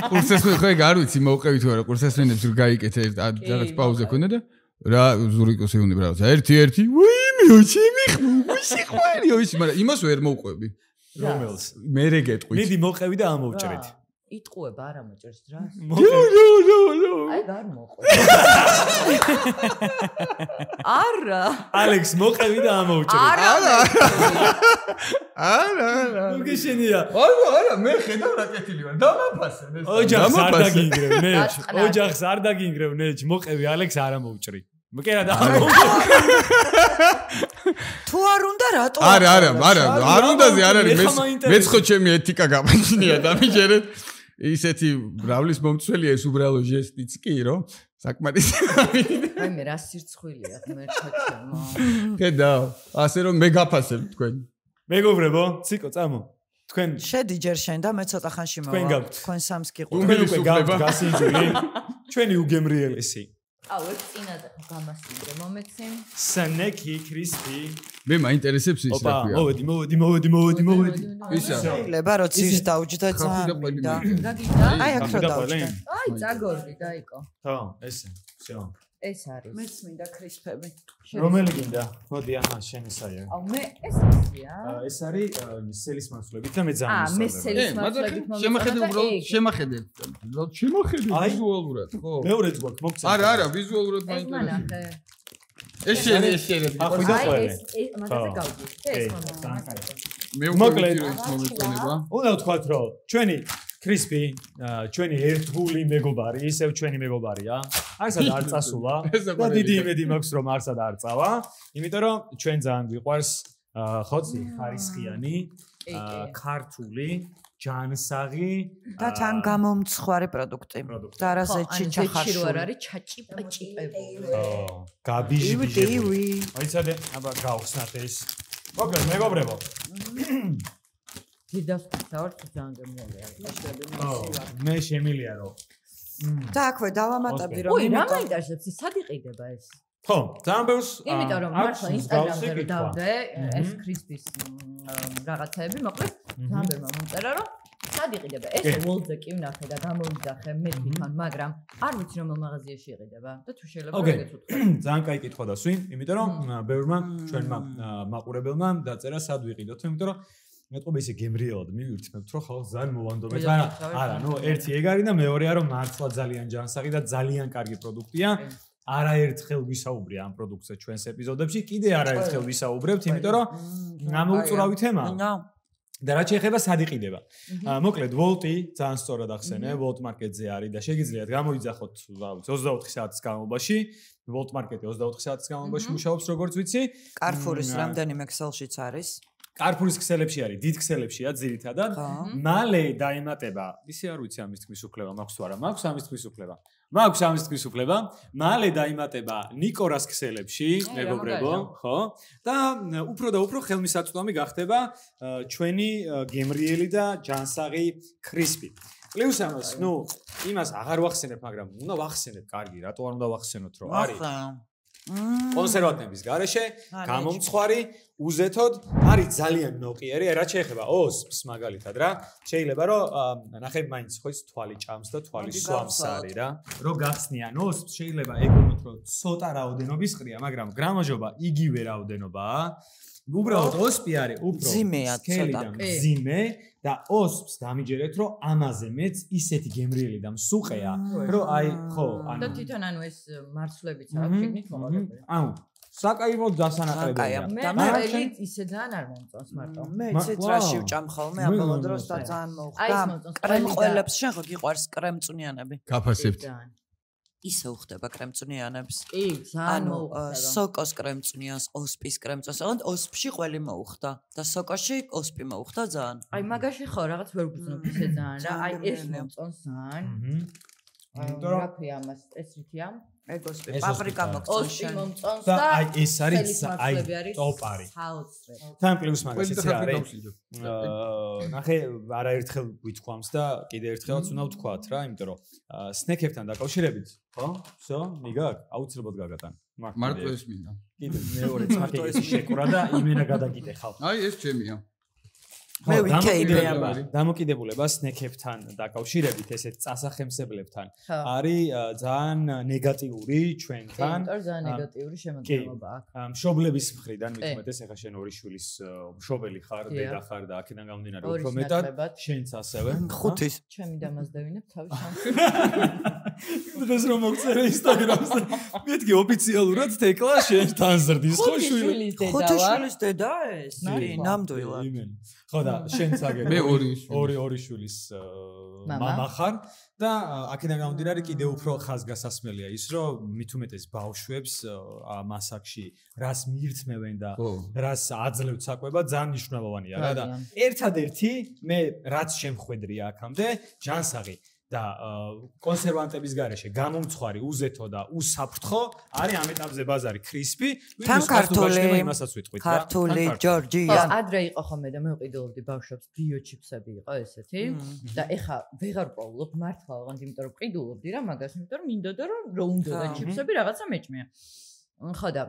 კურსესმენი ხო ეგ არ ვიცი მოუყევით თუ არა კურსესმენებს რო გაიკეთე რაღაც პაუზა ქონდა და რა ზურიკოს ეუბნება რაღაცა ერთი ვიმიო ჩემი ხმა ვისი ხვარიო ისი მაგრამ იმას ვერ მოუყვები რომელს მე რე გეტყვით მიდი მოყევი და ამოვჭრით იტყუება არა მოჭერს დრას ნო აი გარ მოყვე არა ალექს მოყევი და ამოვჭრით არა ნუ გიშენია არა მე ხედავ რა კეთილი ვარ დამაფასე ოჯახს არ დაგინგრევ ნეჩ ოჯახს არ დაგინგრევ ნეჩ მოყევი ალექს არ ამოვჭრი მოკერა და თუ არ უნდა რატო არა არ უნდაზე არ არის მეც ხო ჩემი ეთიკა გამაჩნია დამიჯერეთ ისეთი ბრავლის მომცველია ეს უბრალო ჟესტიც კი რომ საკმარისი აი მე რა სირცხვილია ღმერთო ჩემო ხედავ ასე რომ მე გაფასებ თქვენ მეგობრებო ციკო წამო თქვენ შედი ჯერ შენ და მე ცოტა ხანში მოვა თქვენ სამს გიყურებ თქვენ უკვე გაქვთ გასინჯული ჩვენი უგემრიელესი აუ ეს წინაზე გამასინჯე მომეცი სანეკი კრისპი მე მაინტერესებს ის რა ქვია მოვედი ისა შეიძლება რომ ცირს დაუჯდა ძალიან გაგიდა აი აქ რა დაუჯდა აი წაგორდი დაიკო ხო ესე всё ეს არის მეც მინდა კრისპები რომელი გინდა მოდი აჰა შენ ესაა აუ მე ეს ისია ეს არის სელის მასულებით და მე ძალიან მე სელის მასულებით შემახედე უბრალოდ შემახედე ვიზუალურად ხო მეორეც გვაქვს მოგცემ არა ვიზუალურად მაინტერესებს ეს შეიძლება ახვიდა ყველე ეს მაგაზე გავდი ეს მე უკვე ის მომეწონება უნდა ვთქვათ რომ ჩვენი კრისპი ჩვენი ერთგული მეგობარი ისევ ჩვენი მეგობარია არცად არ წასულა და დიდი იმედი მაქვს რომ არცად არ წავა იმიტომ რომ ჩვენ ძალიან გვიყვარს ხოცი ხარისხიანი ქართული ჯანსაღი და თან გამომცხვარი პროდუქტი და რაზე ჩიჩახარში არ არის ჩაჭიპაჭიპებული გაბიჟბიჟებული აიცადე აბა გავხსნათ ეს მოკლედ მეგობრებო დიდას დავართ ძალიან გემრიელია მე შემილია რომ და აქვე დავამატებდი რომ ოი რა მაინტერესებს ის სად იყიდება ეს ხო ძალიან ბევრს იმიტომ რომ მართლა ინსტაგრამზე რომ დავდე ეს კრისპის რაღაცები მოკლედ ძალიან ბევრმა მომწერა რომ სად იყიდება ეს ვოლზე კი ვნახე და გამოვიძახე მე თვითონ მაგრამ არ ვიცი რომელ მაღაზიაში იყიდება და თუ შეიძლება ეგეც უთხრა ძალიან კაი კითხვა დასვი იმიტომ რომ ბევრმა ჩვენმა მაყურებელმა დაწერა სად ვიყიდოთ იმიტომ რომ მეტყობა ისე გემრიელად მივირთმევთ რომ ხალხს ძალიან მოვანდობთ არა ნუ ერთი ეგ არის და მეორეა რომ მართლა ძალიან ჯანსაღი და ძალიან კარგი პროდუქტია არაერთხელ ვისაუბრია ამ პროდუქტზე ჩვენს ეპიზოდებში კიდე არაერთხელ ვისაუბრებთ იმიტომ რომ ამოუწურავი თემაა და რაც შეეხება სად იყიდება მოკლედ ვოლტი ძალიან სწორად ახსენე ვოლტ მარკეტზე არის და შეგიძლიათ გამოიძახოთ 24 საათის განმავლობაში ვოლტ მარკეტი 24 საათის განმავლობაში მუშაობს როგორც ვიცი კარფურის რამდენიმე ქსელშიც არის კარფურის ქსელებში არის, დიდ ქსელებშია ძირითადად. მალე დაემატება, ისე არ ვიცი ამის თქვის უფლება მაქვს თუ არა, მაქვს ამის თქვის უფლება. მაქვს ამის თქვის უფლება. მალე დაემატება ნიკორას ქსელებში, მეგობრებო, ხო? და უფრო ხელმისაწვდომი გახდება ჩვენი გემრიელი და ჯანსაღი კრისპი. პლუს ამას, იმას აღარ ვახსენებ, მაგრამ უნდა ვახსენებ, კარგი, რატო არ უნდა ვახსენოთ, რომ არის კონსერვატორების გარეშე, გამომცხვარი, უზეთოდ არის ძალიან ნოყიერი, რაც შეეხება ოსპს მაგალითად რა. შეიძლება რომ ნახე მაინც ხო ის თვალი ჭამს და თვალი სვამს არის რა. რო გახსნიან ოსპს შეიძლება ეგონოთ რომ ცოტა რაოდენობის ყრია, მაგრამ გრამაჟობა იგივე რაოდენობაა. უბრალოდ ოსპი არის უფრო სქელი და მძიმე და ოსპს დამიჯერეთ რომ ამაზე მეც ისეთი გემრიელი და მსუყეა რომ აი ხო ანუ და თვითონ ანუ ეს მარცვლებიც აქვს შეგნით მოყოლებული ანუ საკაიბო დასანაყრებია და მე ისედან არ მომწონს მარტო მე ცეტრაში ვჭამ ხოლმე ამბოლო დროს და ძალიან მოხდა კრემყველებს შენ ხო გიყვარს კრემწუნიანები გაფასებთ ისე უხდება კრემწუნიანებს კი ძალიან მოუხდა სოკოს კრემწუნიანს ოსპის კრემწუნიანს ოსპში ყველი მოუხდა და სოკოში ოსპი მოუხდა ძალიან აი მაგაში ხო რაღაც ვერ გძნობ ისე ძალიან რა აი ეს მომწონს ძალიან რა ქვია ამას ეს რითია ეგოსპი პაპრიკა მოგწონს ოსპი მომწონს და აი ეს არის აი ტოპ არის თან პლუს მაგაშიც არის ნახე არაერთხელ გვითქვამს და კიდე ერთხელაც უნდა ვთქვათ რა იმიტომ რომ სნეკებთან დაკავშირებით ხო всё მიგაკ აუცილებლად გაგატან მარტო ეს მინდა კიდე მეორე წამი ეს შეკვრა და იმენა გადაგიდე ხალ აი ეს ჩემია მე ვიქეიბია დამოკიდებულება სნეკებთან დაკავშირებით ესეთ წასახემსებლებთან არის ძალიან ნეგატიური ჩვენთან ძალიან ნეგატიური შემოწმება აქვს მშობლების მხრიდან მithumetes ეხა შენ ორი შვილის მშობელი ხარ დედა ხარ და აქედან გამომდინარე უფრო მეტად შენც ასევე ხუთის ჩემი დამაზდევინებ თავის დღეს რომ მოგწერე ინსტაგრამზე მეთქი ოფიციალურად თეკლა შენ თან ზრდის ხო შვილი ხუთის შვილის დედა ეს ნამდვილად ხო და შენც აგერ მე ორი შვილის მამა ხარ და აქედან გამომდინარე კიდე უფრო ხაზგასასმელია ის რომ მithumetes ბავშვებს ამ ასაკში რას მიირთმევენ და რას აძლევთ საკვება ძალიან მნიშვნელოვანია რა და ერთადერთი მე რაც შემხვედრია აქამდე ჯანსაღი და კონსერვანტების გარეშე გამომცხვარი უზეთო და უსაფრთხო არის ამ ეტაპზე ბაზარი კრისპი თან ქართული იმასაც ვიტყვით რა ქართული ჯორჯია ადრე იყო ხოლმე და მე ვყიდულობდი ბავშვებს ბიო ჩიფსები იყო ესეთი და ეხა ვეღარ პოულობ მართლა ვაღანთ იმიტომ რომ ვყიდულობდი რა მაგას იმიტომ რომ მინდოდა რომ უნდა და ჩიფსები რაღაცა მეჭმია ხო და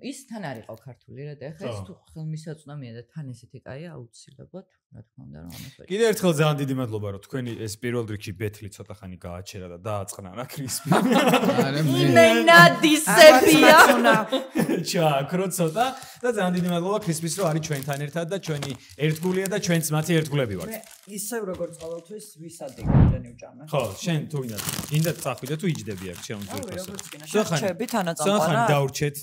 ის თან არ იყო ქართული რა და ეხა ეს თუ ხელმისაწვდომია და თან ესეთი კაია აუცილებლად რა თქმა უნდა რომ ამას ვეჭმ. კიდე ერთხელ ძალიან დიდი მადლობა რომ თქვენი ეს პირველ რიგში ბეთლი ცოტა ხანი გააჩერა და დააწყნა რა კრისპი. არა მე იმენადისებია. ჩაკრო ცოტა და ძალიან დიდი მადლობა კრისპის რომ არის ჩვენთან ერთად და ჩვენი ერთგულია და ჩვენც მათი ერთგულები ვართ. ისევ როგორც ყოველთვის ვისადიგვდენი ვჭამე. ხო, შენ თუ გინდა წახვიდე თუ იჯდები აქ ჩემს ძურფასო. შეხები თანაწამყარა. სოხან დაურჩეთ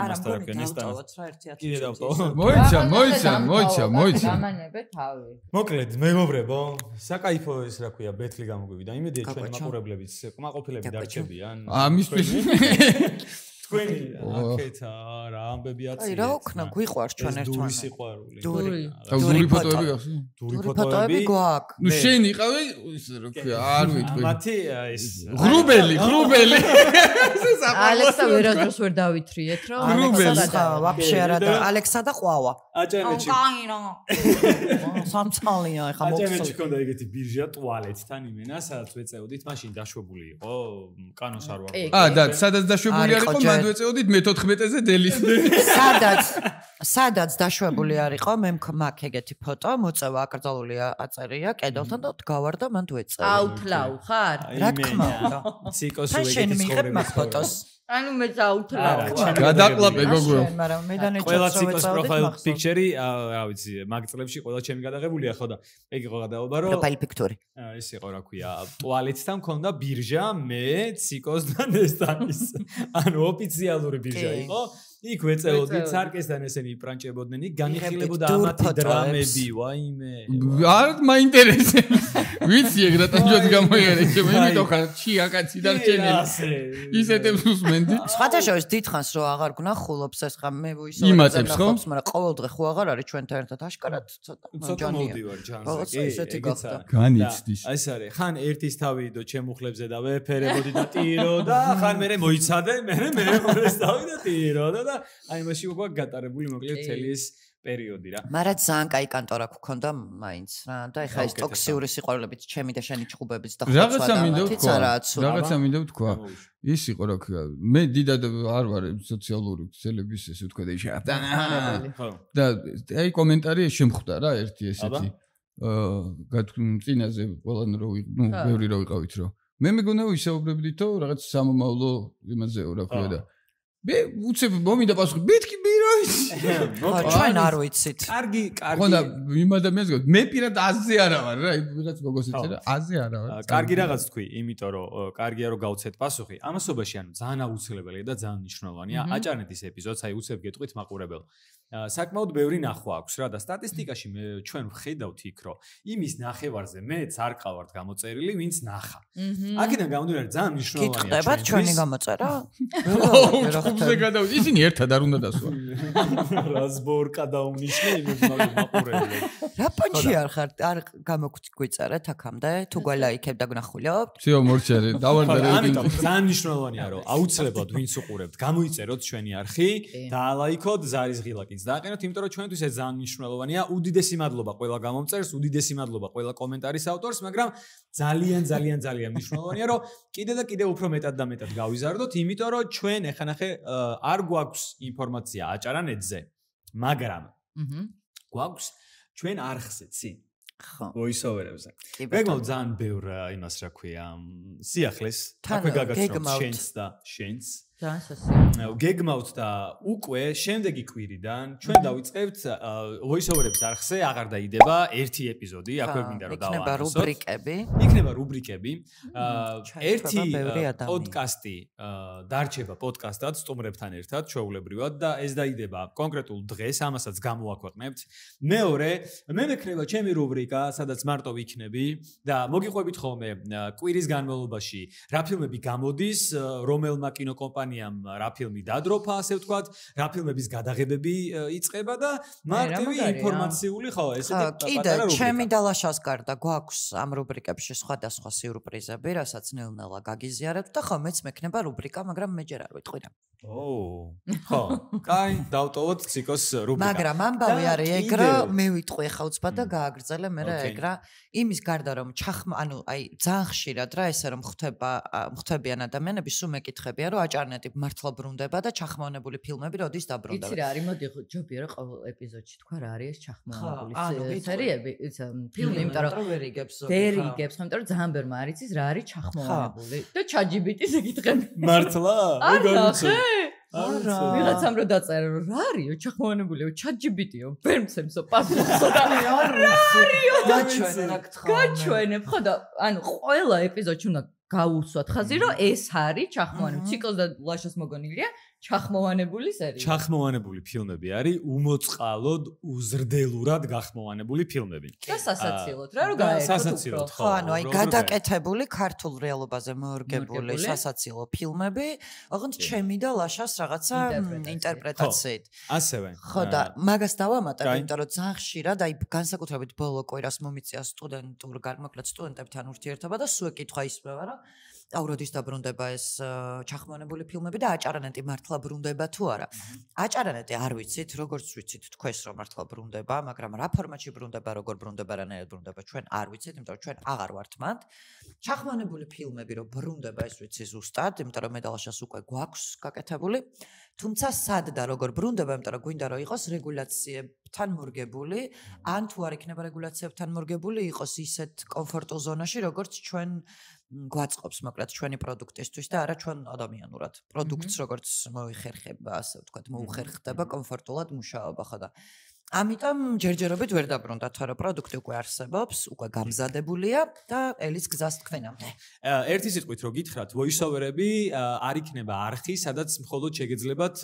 მასტარაკენ ესტანს. კიდე დავტოვო. მოიცა. გამანებე თავი. მოკლედ, მეგობრებო, საკაიფო ეს რა ქვია, ბეთლი გამოგვივიდა. იმედია ჩვენი მაყურებლებიც კმაყოფილები დარჩებიან. ამისთვის თქვენი აქეთ რა ამბები აცი. აი რა ოქნა გვიყვარს ჩვენ ერთმანეთს. დური სიყვარული. დური ფოტოები გახსოვს? დური ფოტოები გვაქვს. ნუ შენ იყავი ისე რა ქვია, არ ვიტყვი. მათი ეს ღრუბელი. ალექსა ვერადროს ვერ დავითრიეთ რომ ალექსა ვაფშე არა და ალექსა და ყვავა. აჭარეთში. სამწალია ეხა მოხსოვს. აჭარეთში ქონდა ეგეთი ბირჟა ტუალეტთან იმენა, სადაც ვეწეოდით, მაშინ დაშვებული იყო, კანოს არ ვარ. და სადაც დაშვებული არ იყო, მანდ ვეწეოდით მე-14-ზე დელის. სადაც დაშვებული არ იყო, მე მაქ ეგეთი ფოტო, მოწევა აკრძალული აწერია კედელთან და გავარ და მანდ ვეწევი. აუთლაუ ხარ? რა თქმა უნდა. ციკოს შენ მიიღებ მაგ ფოტოს. ანუ მე აუთლაუ. გადაყლაპე გოგო. მაგრამ მე და ნეჩო ყველა ციკოს პროფაილ პიქჩერი, რა ვიცი, მაგ წლებში ყველა ჩემი გადაღებულია ხო და ეგ იყო გადაობა რომ პროფაილ პიქტური. ეს იყო რა ქვია, ტუალეტთან მქონდა ბირჟა, მე ციკოს და ნესტანის. ანუ ოფიციალური ბირჟა იყო. იქ ვეწეოდით სარკესთან ესენი იპრანჭებოდნენ, იქ განიხილებოდა ამათი დრამები, ვაიმე. არ მაინტერესებს. ვიცი ეგ რა ტანჯოც გამოიერე, იმიტომ ხარ ჩიაკაცი დარჩენილი. ისეთებს უსმენდი. სხვადასხვა დიდხანს რო აღარ გნახულობს ეს ხა მე ვისაუბრებ. იმატებს ხო? მაგრამ ყოველდღე ხო აღარ არის ჩვენთან ერთად აშკარად ცოტა ჯანია. მოვდივარ ჯანზე. ესეთი გახდა. განიცდის. ეს არის, ხან ერთის თავი დო ჩემუხლებზე და ვეფერებოდი და ტირო და ხან მე მოიცადე, მე მეორეს თავი და ტირო და აი მაშინ უკვე გატარებული მოკლედ წელი ეს პერიოდი რა. მაგრამ ძალიან კაი კანტორა გქონდა მაინც რა და ეხლა ეს ტოქსიური სიყვარულებით ჩემი და შენი ჭუბებით და რაღაცა მინდა ვთქვა. ის იყო რა ქვია მე დიდად არ ვარ სოციალური ქსელების ესე ვთქვა და ისე და აი კომენტარი შემხვდა რა ერთი ესეთი წინაზე ყველანი რო ბევრი რო ვიყავით რომ მე მეგონა ვისაუბრებდითო რაღაც სამომავლო იმაზეო რა ქვია და მე უცებ მომინდა პასუხი მეთქი ბიროის ჩვენ არ ვიცით კარგი ხოდა იმ ადამიანს მე პირად აზე არა ვარ რა ვიღაც გოგოს ეწერა აზე არა ვარ კარგი რაღაც თქვი იმიტომ რომ კარგია რომ გავცეთ პასუხი ამასობაში ანუ ძალიან აუცილებელია და ძალიან მნიშვნელოვანია აჭარნეთ ის ეპიზოდს აი უცებ გეტყვით მაყურებელ საკმაოდ ბევრი ნახვა აქვს რა და სტატისტიკაში მე ჩვენ ვხედავთ იქ რომ იმის ნახევარზე მეც არ ყავართ გამოწერილი ვინც ნახა აქედან გამომდინარე ძალიან მნიშვნელოვანია გიტყდებათ ჩვენი გამოწერა ხუბზე გადავიდი ისინი ერთად არ უნდა დასვა რაზბორკა დაუნიშნე იმის მაყურებელი რა პონჩი არ გამოგვიწერეთ აქამდე თუ გვალაიქებ და გნახულობთ всё მორჩარე დავარდა რეიტინგი ძალიან მნიშვნელოვანია რომ აუცილებლად ვინც უყურებთ გამოიწეროთ ჩვენი არხი და ლაიქოთ ზარის ღილაკი დააყენოთ, იმიტომ რომ ჩვენთვის ეს ძალიან მნიშვნელოვანია. უდიდესი მადლობა ყველა გამომწერს, უდიდესი მადლობა ყველა კომენტარის ავტორს, მაგრამ ძალიან მნიშვნელოვანია, რომ კიდე და კიდე უფრო მეტად და მეტად გავიზარდოთ, იმიტომ რომ ჩვენ ეხლა ნახე არ გვაქვს ინფორმაცია აჭარანეთზე, მაგრამ გვაქვს ჩვენ არხზე, ცი. ხო. voice-over-ებზე. გეგმავთ ძალიან ბევრ იმას რა ქვია, სიახლეს, აქვე გაგაცნობთ შენს და შენს. გეგმავთ და უკვე შემდეგი კვირიდან ჩვენ დავიწყებთ voice-over-ების არხზე აღარ დაიდება ერთი ეპიზოდი, აქვე მინდა რომ დავაარსოთ. იქნება რუბრიკები. ერთი პოდკასტი დარჩება პოდკასტად სტუმრებთან ერთად, ჩვეულებრივად და ეს დაიდება კონკრეტულ დღეს, ამასაც გამოვაქვეყნებთ. მეორე, მე მექნება ჩემი რუბრიკა, სადაც მარტო ვიქნები და მოგიყვებით ხოლმე კვირის განმავლობაში რა ფილმები გამოდის, რომელმა კინოკომპანიამ რა ფილმი დადროფა, ასე ვთქვათ, რა ფილმების გადაღებები იწყება და მარტივი ინფორმაციული, ხო, ესეთი პატარა რუბრიკა. ჩემი დალაშას გარდა გვაქვს ამ რუბრიკებში სხვადასხვა სიურპრიზები, რასაც ნელ-ნელა გაგიზიარებთ და ხო, მეც მექნება რუბრიკა, მაგრამ მე ჯერ არ ვიტყვი რა. ხო, კაი, დავტოვოთ ციკოს რუბრიკა. მაგრამ ამბავი არის ეგ რა, მე ვიტყვი ხა უცბად და გააგრძელე მე რა ეგ რა. იმის გარდა რომ ანუ აი ძალიან ხშირად რა ესე რომ ხვდებიან ადამიანები, სულ მეკითხებია რომ აჭარნეთი მართლა ბრუნდება და ჩახმოვანებული ფილმები როდის დაბრუნდება. იცი რა არის, მოდი ჯობია რომ ყოველ ეპიზოდში თქვა რა არის ეს ჩახმოვანებული სერიები, ფილმი, იმიტომ რომ ვერ იგებს, იმიტომ რომ ძალიან ბევრმა არ იცის რა არის ჩახმოვანებული და ChatGPT-ს ეკითხები. მართლა? არა, ვიღაცამ რო დაწერა რომ რა არისო ჩახმოვანებულიო ChatGPT-ო, ვერ მცემსო პასუხსო და გაჩვენებ, ხო და ანუ ყველა ეპიზოდში უნდა გაუსვათ ხაზი რომ ეს არის ჩახმოვანებული ციკლს და ლაშას მოგონილია ჩახმოვანებული სერია. ჩახმოვანებული ფილმები არის უმოწყალოდ უზრდელურად გახმოვანებული ფილმები. და სასაცილოდ რა რო გაერთოთ უფრო. ხო, ანუ აი გადაკეთებული ქართულ რეალობაზე მოერგებული სასაცილო ფილმები, ოღონდ ჩემი და ლაშას რაღაცა ინტერპრეტაციით. ასევე. ხო და მაგას დავამატებ, იმიტომ რომ ძალიან ხშირად აი განსაკუთრებით ბოლო კვირას მომიწია სტუდენტურ გარკვეულ სტუდენტებთან ურთიერთობა და სულ ეკითხვა ისმევა რა აუროდის დაბრუნდება ეს ჩახმოვანებული ფილმები და აჭარანეთი მართლა ბრუნდება თუ არა. აჭარანეთი არ ვიცით, როგორც ვიცით თქვენს რომ მართლა ბრუნდება, მაგრამ რა ფორმატში ბრუნდება, როგორ ბრუნდება, რანაირად ბრუნდება, ჩვენ არ ვიცით, იმიტომ რომ ჩვენ აღარ ვართ მანდ. ჩახმოვანებული ფილმები რომ ბრუნდება, ეს ვიცი ზუსტად, იმიტომ რომ მედალაშას უკვე გვაქვს გაკეთებული. თუმცა სად და როგორ ბრუნდება, იმიტომ რომ გვინდა რომ იყოს რეგულაციებთან მორგებული, ან თუ არ იქნება რეგულაციებთან მორგებული, იყოს ისეთ კომფორტულ ზონაში, როგორც ჩვენ გვაწყობს მოკლედ ჩვენი პროდუქტისთვის და არა ჩვენ ადამიანურად. პროდუქტს როგორც მოიხერხება, ასე ვთქვათ, მოუხერხდება კომფორტულად მუშაობა, ხო და ამიტომ ჯერჯერობით ვერ დაბრუნდა, თორე პროდუქტი უკვე არსებობს, უკვე გამზადებულია და ელის გზას თქვენამდე. ერთი სიტყვით რო გითხრათ, voice-over-ები არ იქნება არხი, სადაც მხოლოდ შეგეძლებათ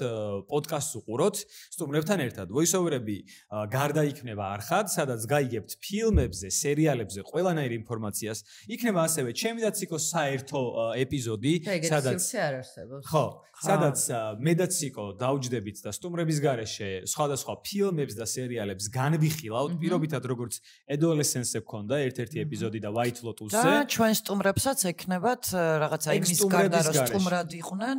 პოდკასტს უყუროთ სტუმრებთან ერთად. voice-over-ები გარდა იქნება არხად, სადაც გაიგებთ ფილმებზე, სერიალებზე ყველანაირ ინფორმაციას. იქნება ასევე ჩემი და ციკოს საერთო ეპიზოდი, სადაც არ არსებობს. ხო, სადაც მე და ციკო დავჯდებით და სტუმრების გარეშე სხვადასხვა ფილმებს და სერიალებს განვიხილავთ, პირობითად როგორც Adolescence-ზე გქონდა ერთ-ერთი ეპიზოდი და White Lotus-ზე. და ჩვენ სტუმრებსაც ექნებათ რაღაცა იმის გარდა რომ სტუმრად იყვნენ,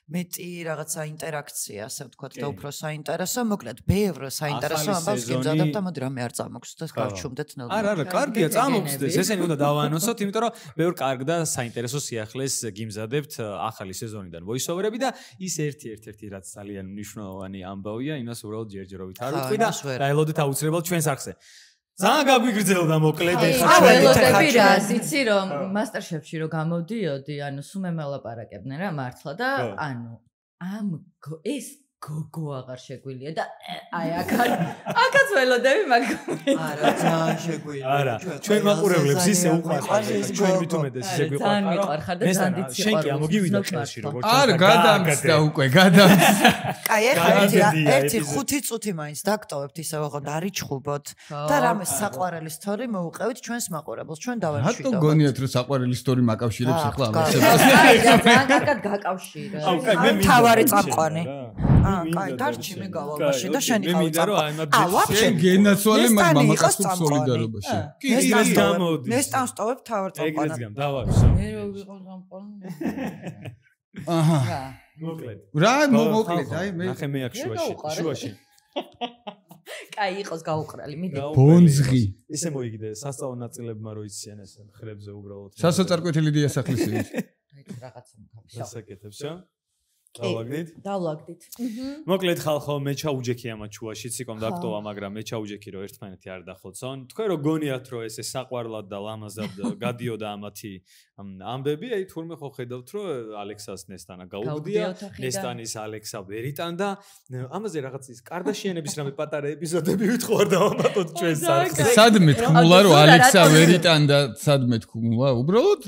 მეტი რაღაცა ინტერაქცია, ასე ვთქვათ, და უფრო საინტერესო, მოკლედ, ბევრ საინტერესო ამბავს გიმზადებ და მოდი რამე არ წამოგხსნათ, გავჩუმდეთ ნელ. არა, კარგია, წამოგხსნეს, ესენი უნდა დავაანონსოთ, იმიტომ რომ ბევრ კარგ და საინტერესო სიახლეს გიმზადებთ ახალი სეზონიდან voice-overები და ის ერთ-ერთი რაც ძალიან მნიშვნელოვანი ამბავია, იმას უბრალოდ ჯერჯერობით არ ვიტყვი და დაელოდეთ აუცილებლად ჩვენს არხზე. ძალიან გაგვიგრძელდა მოკლედ ეხლა ჩვენი რას იცი რომ MasterChef-ში რო გამოდიოდი, ანუ სულ მე მელაპარაკებდნენ რა მართლა და ანუ ამ ეს გოგო აღარ შეგვილია და აი აქაც ველოდები მაგრამ არა ძალიან შეგვილია არა ჩვენ მაყურებლებს ისე უყვართ ჩვენ მithumedes ისე გვიყვართ ძალიან მიყვარხარ და ძალიან დიდი შენ კი ამოგივიდა ხელში როგორც არ გადამცდა უკვე გადამცდა აი ეხლა ერთი 5 წუთი მაინც დაგტოვებთ ისე ვაღოთ არიჩხუბოთ და რამე საყვარელი სტორი მოუყევით ჩვენს მაყურებელს ჩვენ დავაშვიდობთ რატო გონიათ რომ საყვარელი სტორი მაკავშირებს ახლა ამას აი ძალიან კარგად გაკავშირე აი თავარი წამყვანი კაი, გარჩი მე გავალბაში და შენი ყავ. შენ გენაცვალე მამაკაცის სოლიდარობაში. კი, ეს გამოდის. ნესტანს ტოვებ თავარ წამყვანად. ეგრეც დავაშვი. მე რო ვიყო წამყვანი. აჰა. მოკლედ. რა მოკლედ, აი მე ნახე მე აქ შუაში. კაი, იყოს გაუყრალი, მიდი. ბონძღი. ისე მოიგდე სასწავლო ნაწილებმა რო იციან ეს ხრებზე უბრალოდ. სასოწარკვეთილი დიასახლისი. აი რაღაცა მქაფშა. დასაკეთებსო? დავლაგდით. მოკლედ ხალხო, მე ჩაუჯექი ამათ შუაში, ციკომ დაგტოვა, მაგრამ მე ჩაუჯექი რომ ერთმანეთი არ დახოცონ. თქვენ რო გონიათ რომ ესე საყვარლად და ლამაზად გადიოდა ამათი ამბები, აი თურმე ხო ხედავთ რომ ალექსას ნესტანა გაუგდია, ნესტანის ალექსა ვერიტანდა. ამაზე რაღაც ის კარდაშიანების რამე პატარა ეპიზოდები ვითხოვარ დავამატოთ ჩვენს არხზე. სადმე თქმულა რომ ალექსა ვერიტანდა, სადმე თქმულა, უბრალოდ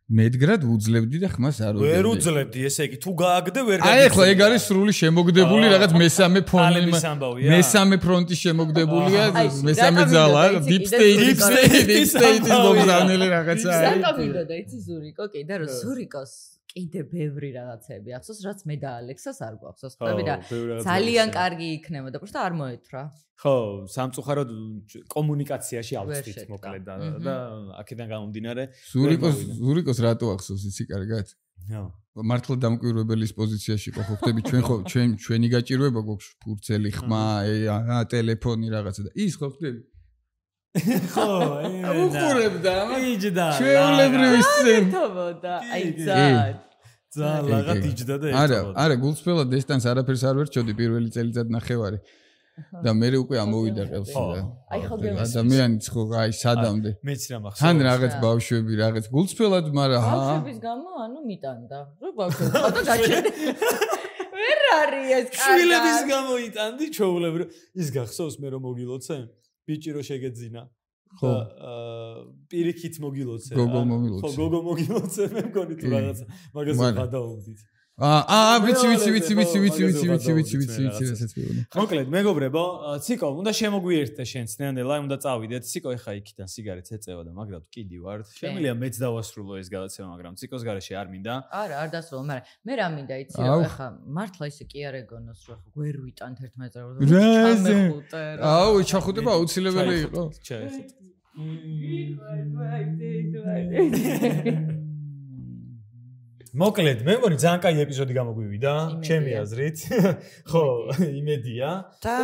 მედგრად უძლებდი და ხმას არ ვერ უძლებდი, ესე იგი თუ გააგდე ვერ გააგდე. აი ახლა ეგ არის სრული შემოგდებული რაღაც მესამე ფონი, მესამე ფრონტის შემოგდებულია, მესამე ძალა, deep state-ის მოგზავნილი რაღაცა არის. საკავიდოდა იცი ზურიკო, კი და რომ ზურიკოს კიდე ბევრი რაღაცები ახსოვს, რაც მე და ალექსას არ გვახსოვს. ხტები და ძალიან კარგი იქნებოდა, просто არ მოეთრა. ხო, სამწუხაროდ კომუნიკაციაში ავწვით მოკლედ და აქედან გამომდინარე ზურიკოს რატო ახსოვს იცი კარგად? მართლა დამკვირვებელის პოზიციაში ხო ხდები ჩვენ ხო ჩვენი გაჭირვება გვაქვს ფურცელი ხმა, ტელეფონი რაღაცა და ის ხო ხდები? ხო, უყურებდა, იჯდა. ჩვეულებრივი სცენაა. აი ძალიან ლაღად იჯდა და ერთად. არა, გულწრფელად დესტანს არაფერს არ ვერჩოდი პირველი წელიწად ნახევარი. და მე უკვე ამოვიდა ყელში და აი ხო ადამიანიც ხო აი სადამდე მეც რა მახსოვს თან რაღაც ბავშვები რაღაც გულწრფელად მაგრამ ბავშვების გამო ანუ მიტანდა რო ბავშვები ხოდა გაჩერდა ვერ არის ეს კარგი შვილების გამო იტანდი ჩაულებრივ ის გახსოვს მე რომ მოგილოცე ბიჭი რო შეგეძინა ხო პირიქით მოგილოცე გოგო მოგილოცე ხო გოგო მოგილოცე მე მგონი თუ რაღაცა მაგაზე გადავდით ვიცი რასაც მეგონა. მოკლედ, მეგობრებო, ციკო, უნდა შემოგვიერთდე შენ წნენელა, უნდა წავიდეთ. ციკო ეხა იქიდან სიგარეტს ეწევა და მაგრამ კიდი ვარ. შემიძლია მეც დავასრულო ეს გადაცემა, მაგრამ ციკოს გარეშე არ მინდა. არა, არ დასრულო, მაგრამ მე რა მინდა იცი რომ ეხა მართლა ისე კი არ ეგონოს რომ გვერ ვიტანთ ერთმანეთს რა. ჩამეხუტე რა. აუ, ჩახუტება აუცილებელი იყო. ჩაეხუტე. მოკლედ, მე მგონი ძალიან კაი ეპიზოდი გამოგვივიდა, ჩემი აზრით. ხო, იმედია. და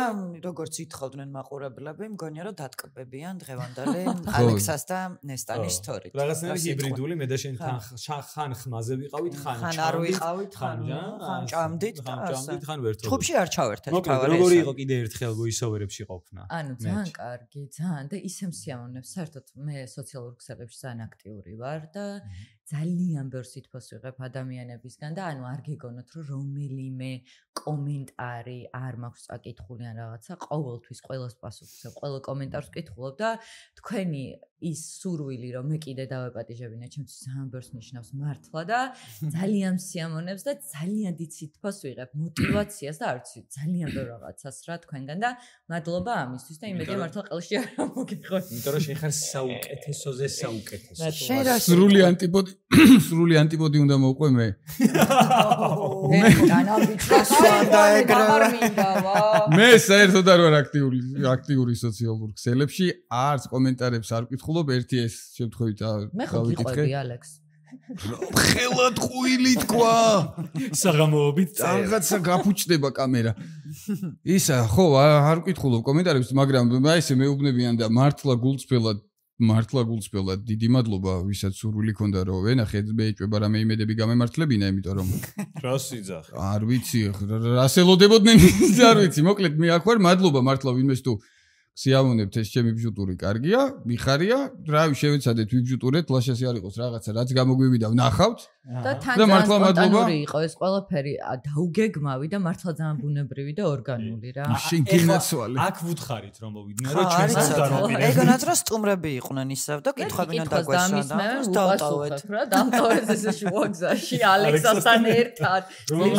როგორც ითხოვდნენ მაყურებლები, მგონია რომ დატკბებიან დღევანდელი ალექსას და ნესტანის სტორით. რაღაცნაირი ჰიბრიდული, მე და შენ ხან ხმაზე ვიყავით, ხან არ ვიყავით, ხან ჭამდით და ასე. ხან ვერთო. ჯგუფში არ ჩავერთეთ თავად. მოკლედ, როგორი იყო კიდე ერთხელ voice-overებში ყოფნა? ანუ ძალიან კარგი, ძალიან და ისე მსიამოვნებს, საერთოდ მე სოციალურ ქსელებში ძალიან აქტიური ვარ და ძალიან ბევრ სითბოს ვიღებ ადამიანებისგან და ანუ არ გეგონოთ რომ რომელიმე კომენტარი არ მაქვს წაკითხული ან რაღაცა ყოველთვის ყველას პასუხს ყველა კომენტარს ვკითხულობ და თქვენი ის სურვილი რომ მე კიდე დავეპატიჟებინე ჩემთვის ძალიან ბევრს ნიშნავს მართლა და ძალიან მსიამოვნებს და ძალიან დიდ სითბოს ვიღებ мотиваციას და არც ძალიან ბევრ რაღაცას რა თქვენგან და მადლობა ამისთვის და იმედია მართლა ყელში არ მოგიხოთ იმიტომ რომ შენ ხარ საუკეთესოზე საუკეთესო სრული ანტიპოდი უნდა მოვყვე მე. მე საერთოდ არ ვარ აქტიური სოციალურ ქსელებში, არც კომენტარებს არ ვკითხულობ, ერთი ეს შემთხვევით მე ხო გიყვები ალექს. ხელად ხვილი თქვა. საღამოობით რაღაცა გაფუჭდება კამერა. ისა, ხო, არ ვკითხულობ კომენტარებს, მაგრამ აი ესე მეუბნებიან და მართლა გულწრფელად დიდი მადლობა, ვისაც სურვილი ქონდა რომ ვენახე, მეეჭვება რამე იმედები გამემართლებინა, იმიტომ რომ რას იძახ? არ ვიცი, რას ელოდებოდნენ, არ ვიცი, მოკლედ მე აქ ვარ, მადლობა მართლა ვინმეს თუ სიამოვნებთ ეს ჩემი ბიუჯეტური კარგია, მიხარია, რავი შევეცადეთ ვიბიუჯეტურეთ, ლაშასი არ იყოს რაღაცა, რაც გამოგვივიდა ვნახავთ. და თან სპონტანური იყო ეს ყველაფერი, დაუგეგმავი და მართლა ძალიან ბუნებრივი და ორგანული რა. შინკინაცვალე. აქ ვუთხარით რომ მოვიდნენ, რომ ჩვენს სpontanity. ეგონაც რა სტუმრები იყვნენ ისევ და კითხავდნენ დაგვესვა და დავტოვეთ. რა დამტოვეთ ეს შუაგზაში ალექსასთან ერთად.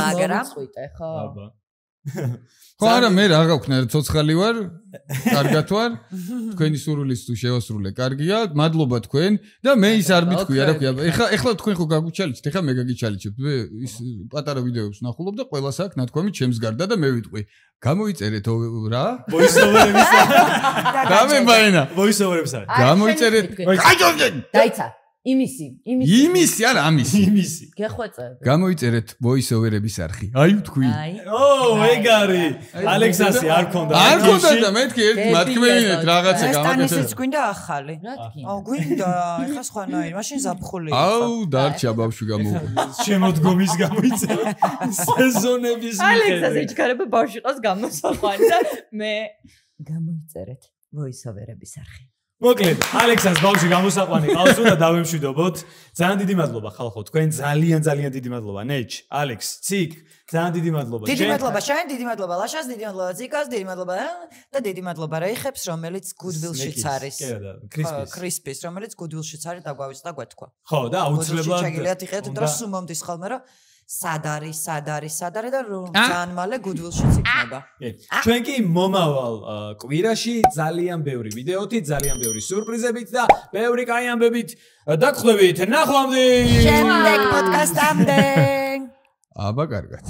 მაგრამ წვიტე ხო? აბა. ხო არა მე რა გაქვნა ცოცხალი ვარ კარგად ვარ თქვენი სურვილის თუ შევასრულე კარგია მადლობა თქვენ და მე ის არ მithქვია რა ქვია ეხლა თქვენ ხო გაგუჩალიჩთ ეხლა მე გაგიჩალიჩებ მე ის პატარა ვიდეოებს ნახულობ და ყველას აქვს ნათქვამი ჩემს გარდა და მე ვიტყვი გამოიწერეთ რა ვოისოვერების გამებაენა ვოისოვერებს არის გამოიწერეთ დაიცა იმისი არა ამისი გეხვეწე გამოიწერეთ ვოისოვერების არხი აი ვთქვი ეგარი ალექსასი არ ქონდა და მეთქი ერთ მათქმევინეთ რაღაცა გამაკეთე ეს გვინდა ახალი რა თქმა გვინდა ეხა სხვანაირი მაშინ ზაფხული აუ დარჩა ბავშვი გამოუყო შემოდგომის გამოიწერე სეზონების ალექსას იჩქარება ბავშვი ყავს გამოსახვანი და მე გამოიწერეთ ვოისოვერების არხი მოკლედ, ალექსას ბავშვი გამოსაყვანი ყავს უნდა დავემშვიდობოთ. ძალიან დიდი მადლობა ხალხო, თქვენ ძალიან დიდი მადლობა. ნეჩ, ალექს, ციკ, ძალიან დიდი მადლობა. დიდი მადლობა შენ, დიდი მადლობა ლაშას, დიდი მადლობა ციკას, დიდი მადლობა და დიდი მადლობა რეიხებს, რომელიც გუდვილშიც არის. კრისპის, რომელიც გუდვილშიც არის და გვავიწყდა გვეთქვა. ხო, და აუცილებლად შეგიძლიათ იყიდეთ და სულ მომდის ხოლმე რომ სად არის და რომ ძალიან მალე გუდვილშიც იქნება. ჩვენ კი მომავალ კვირაში ძალიან ბევრი ვიდეოთი, ძალიან ბევრი სურპრიზებით და ბევრი კაი ამბებით დაგხვდებით. ნახვამდის. შემდეგ პოდკასტამდე. აბა კარგად.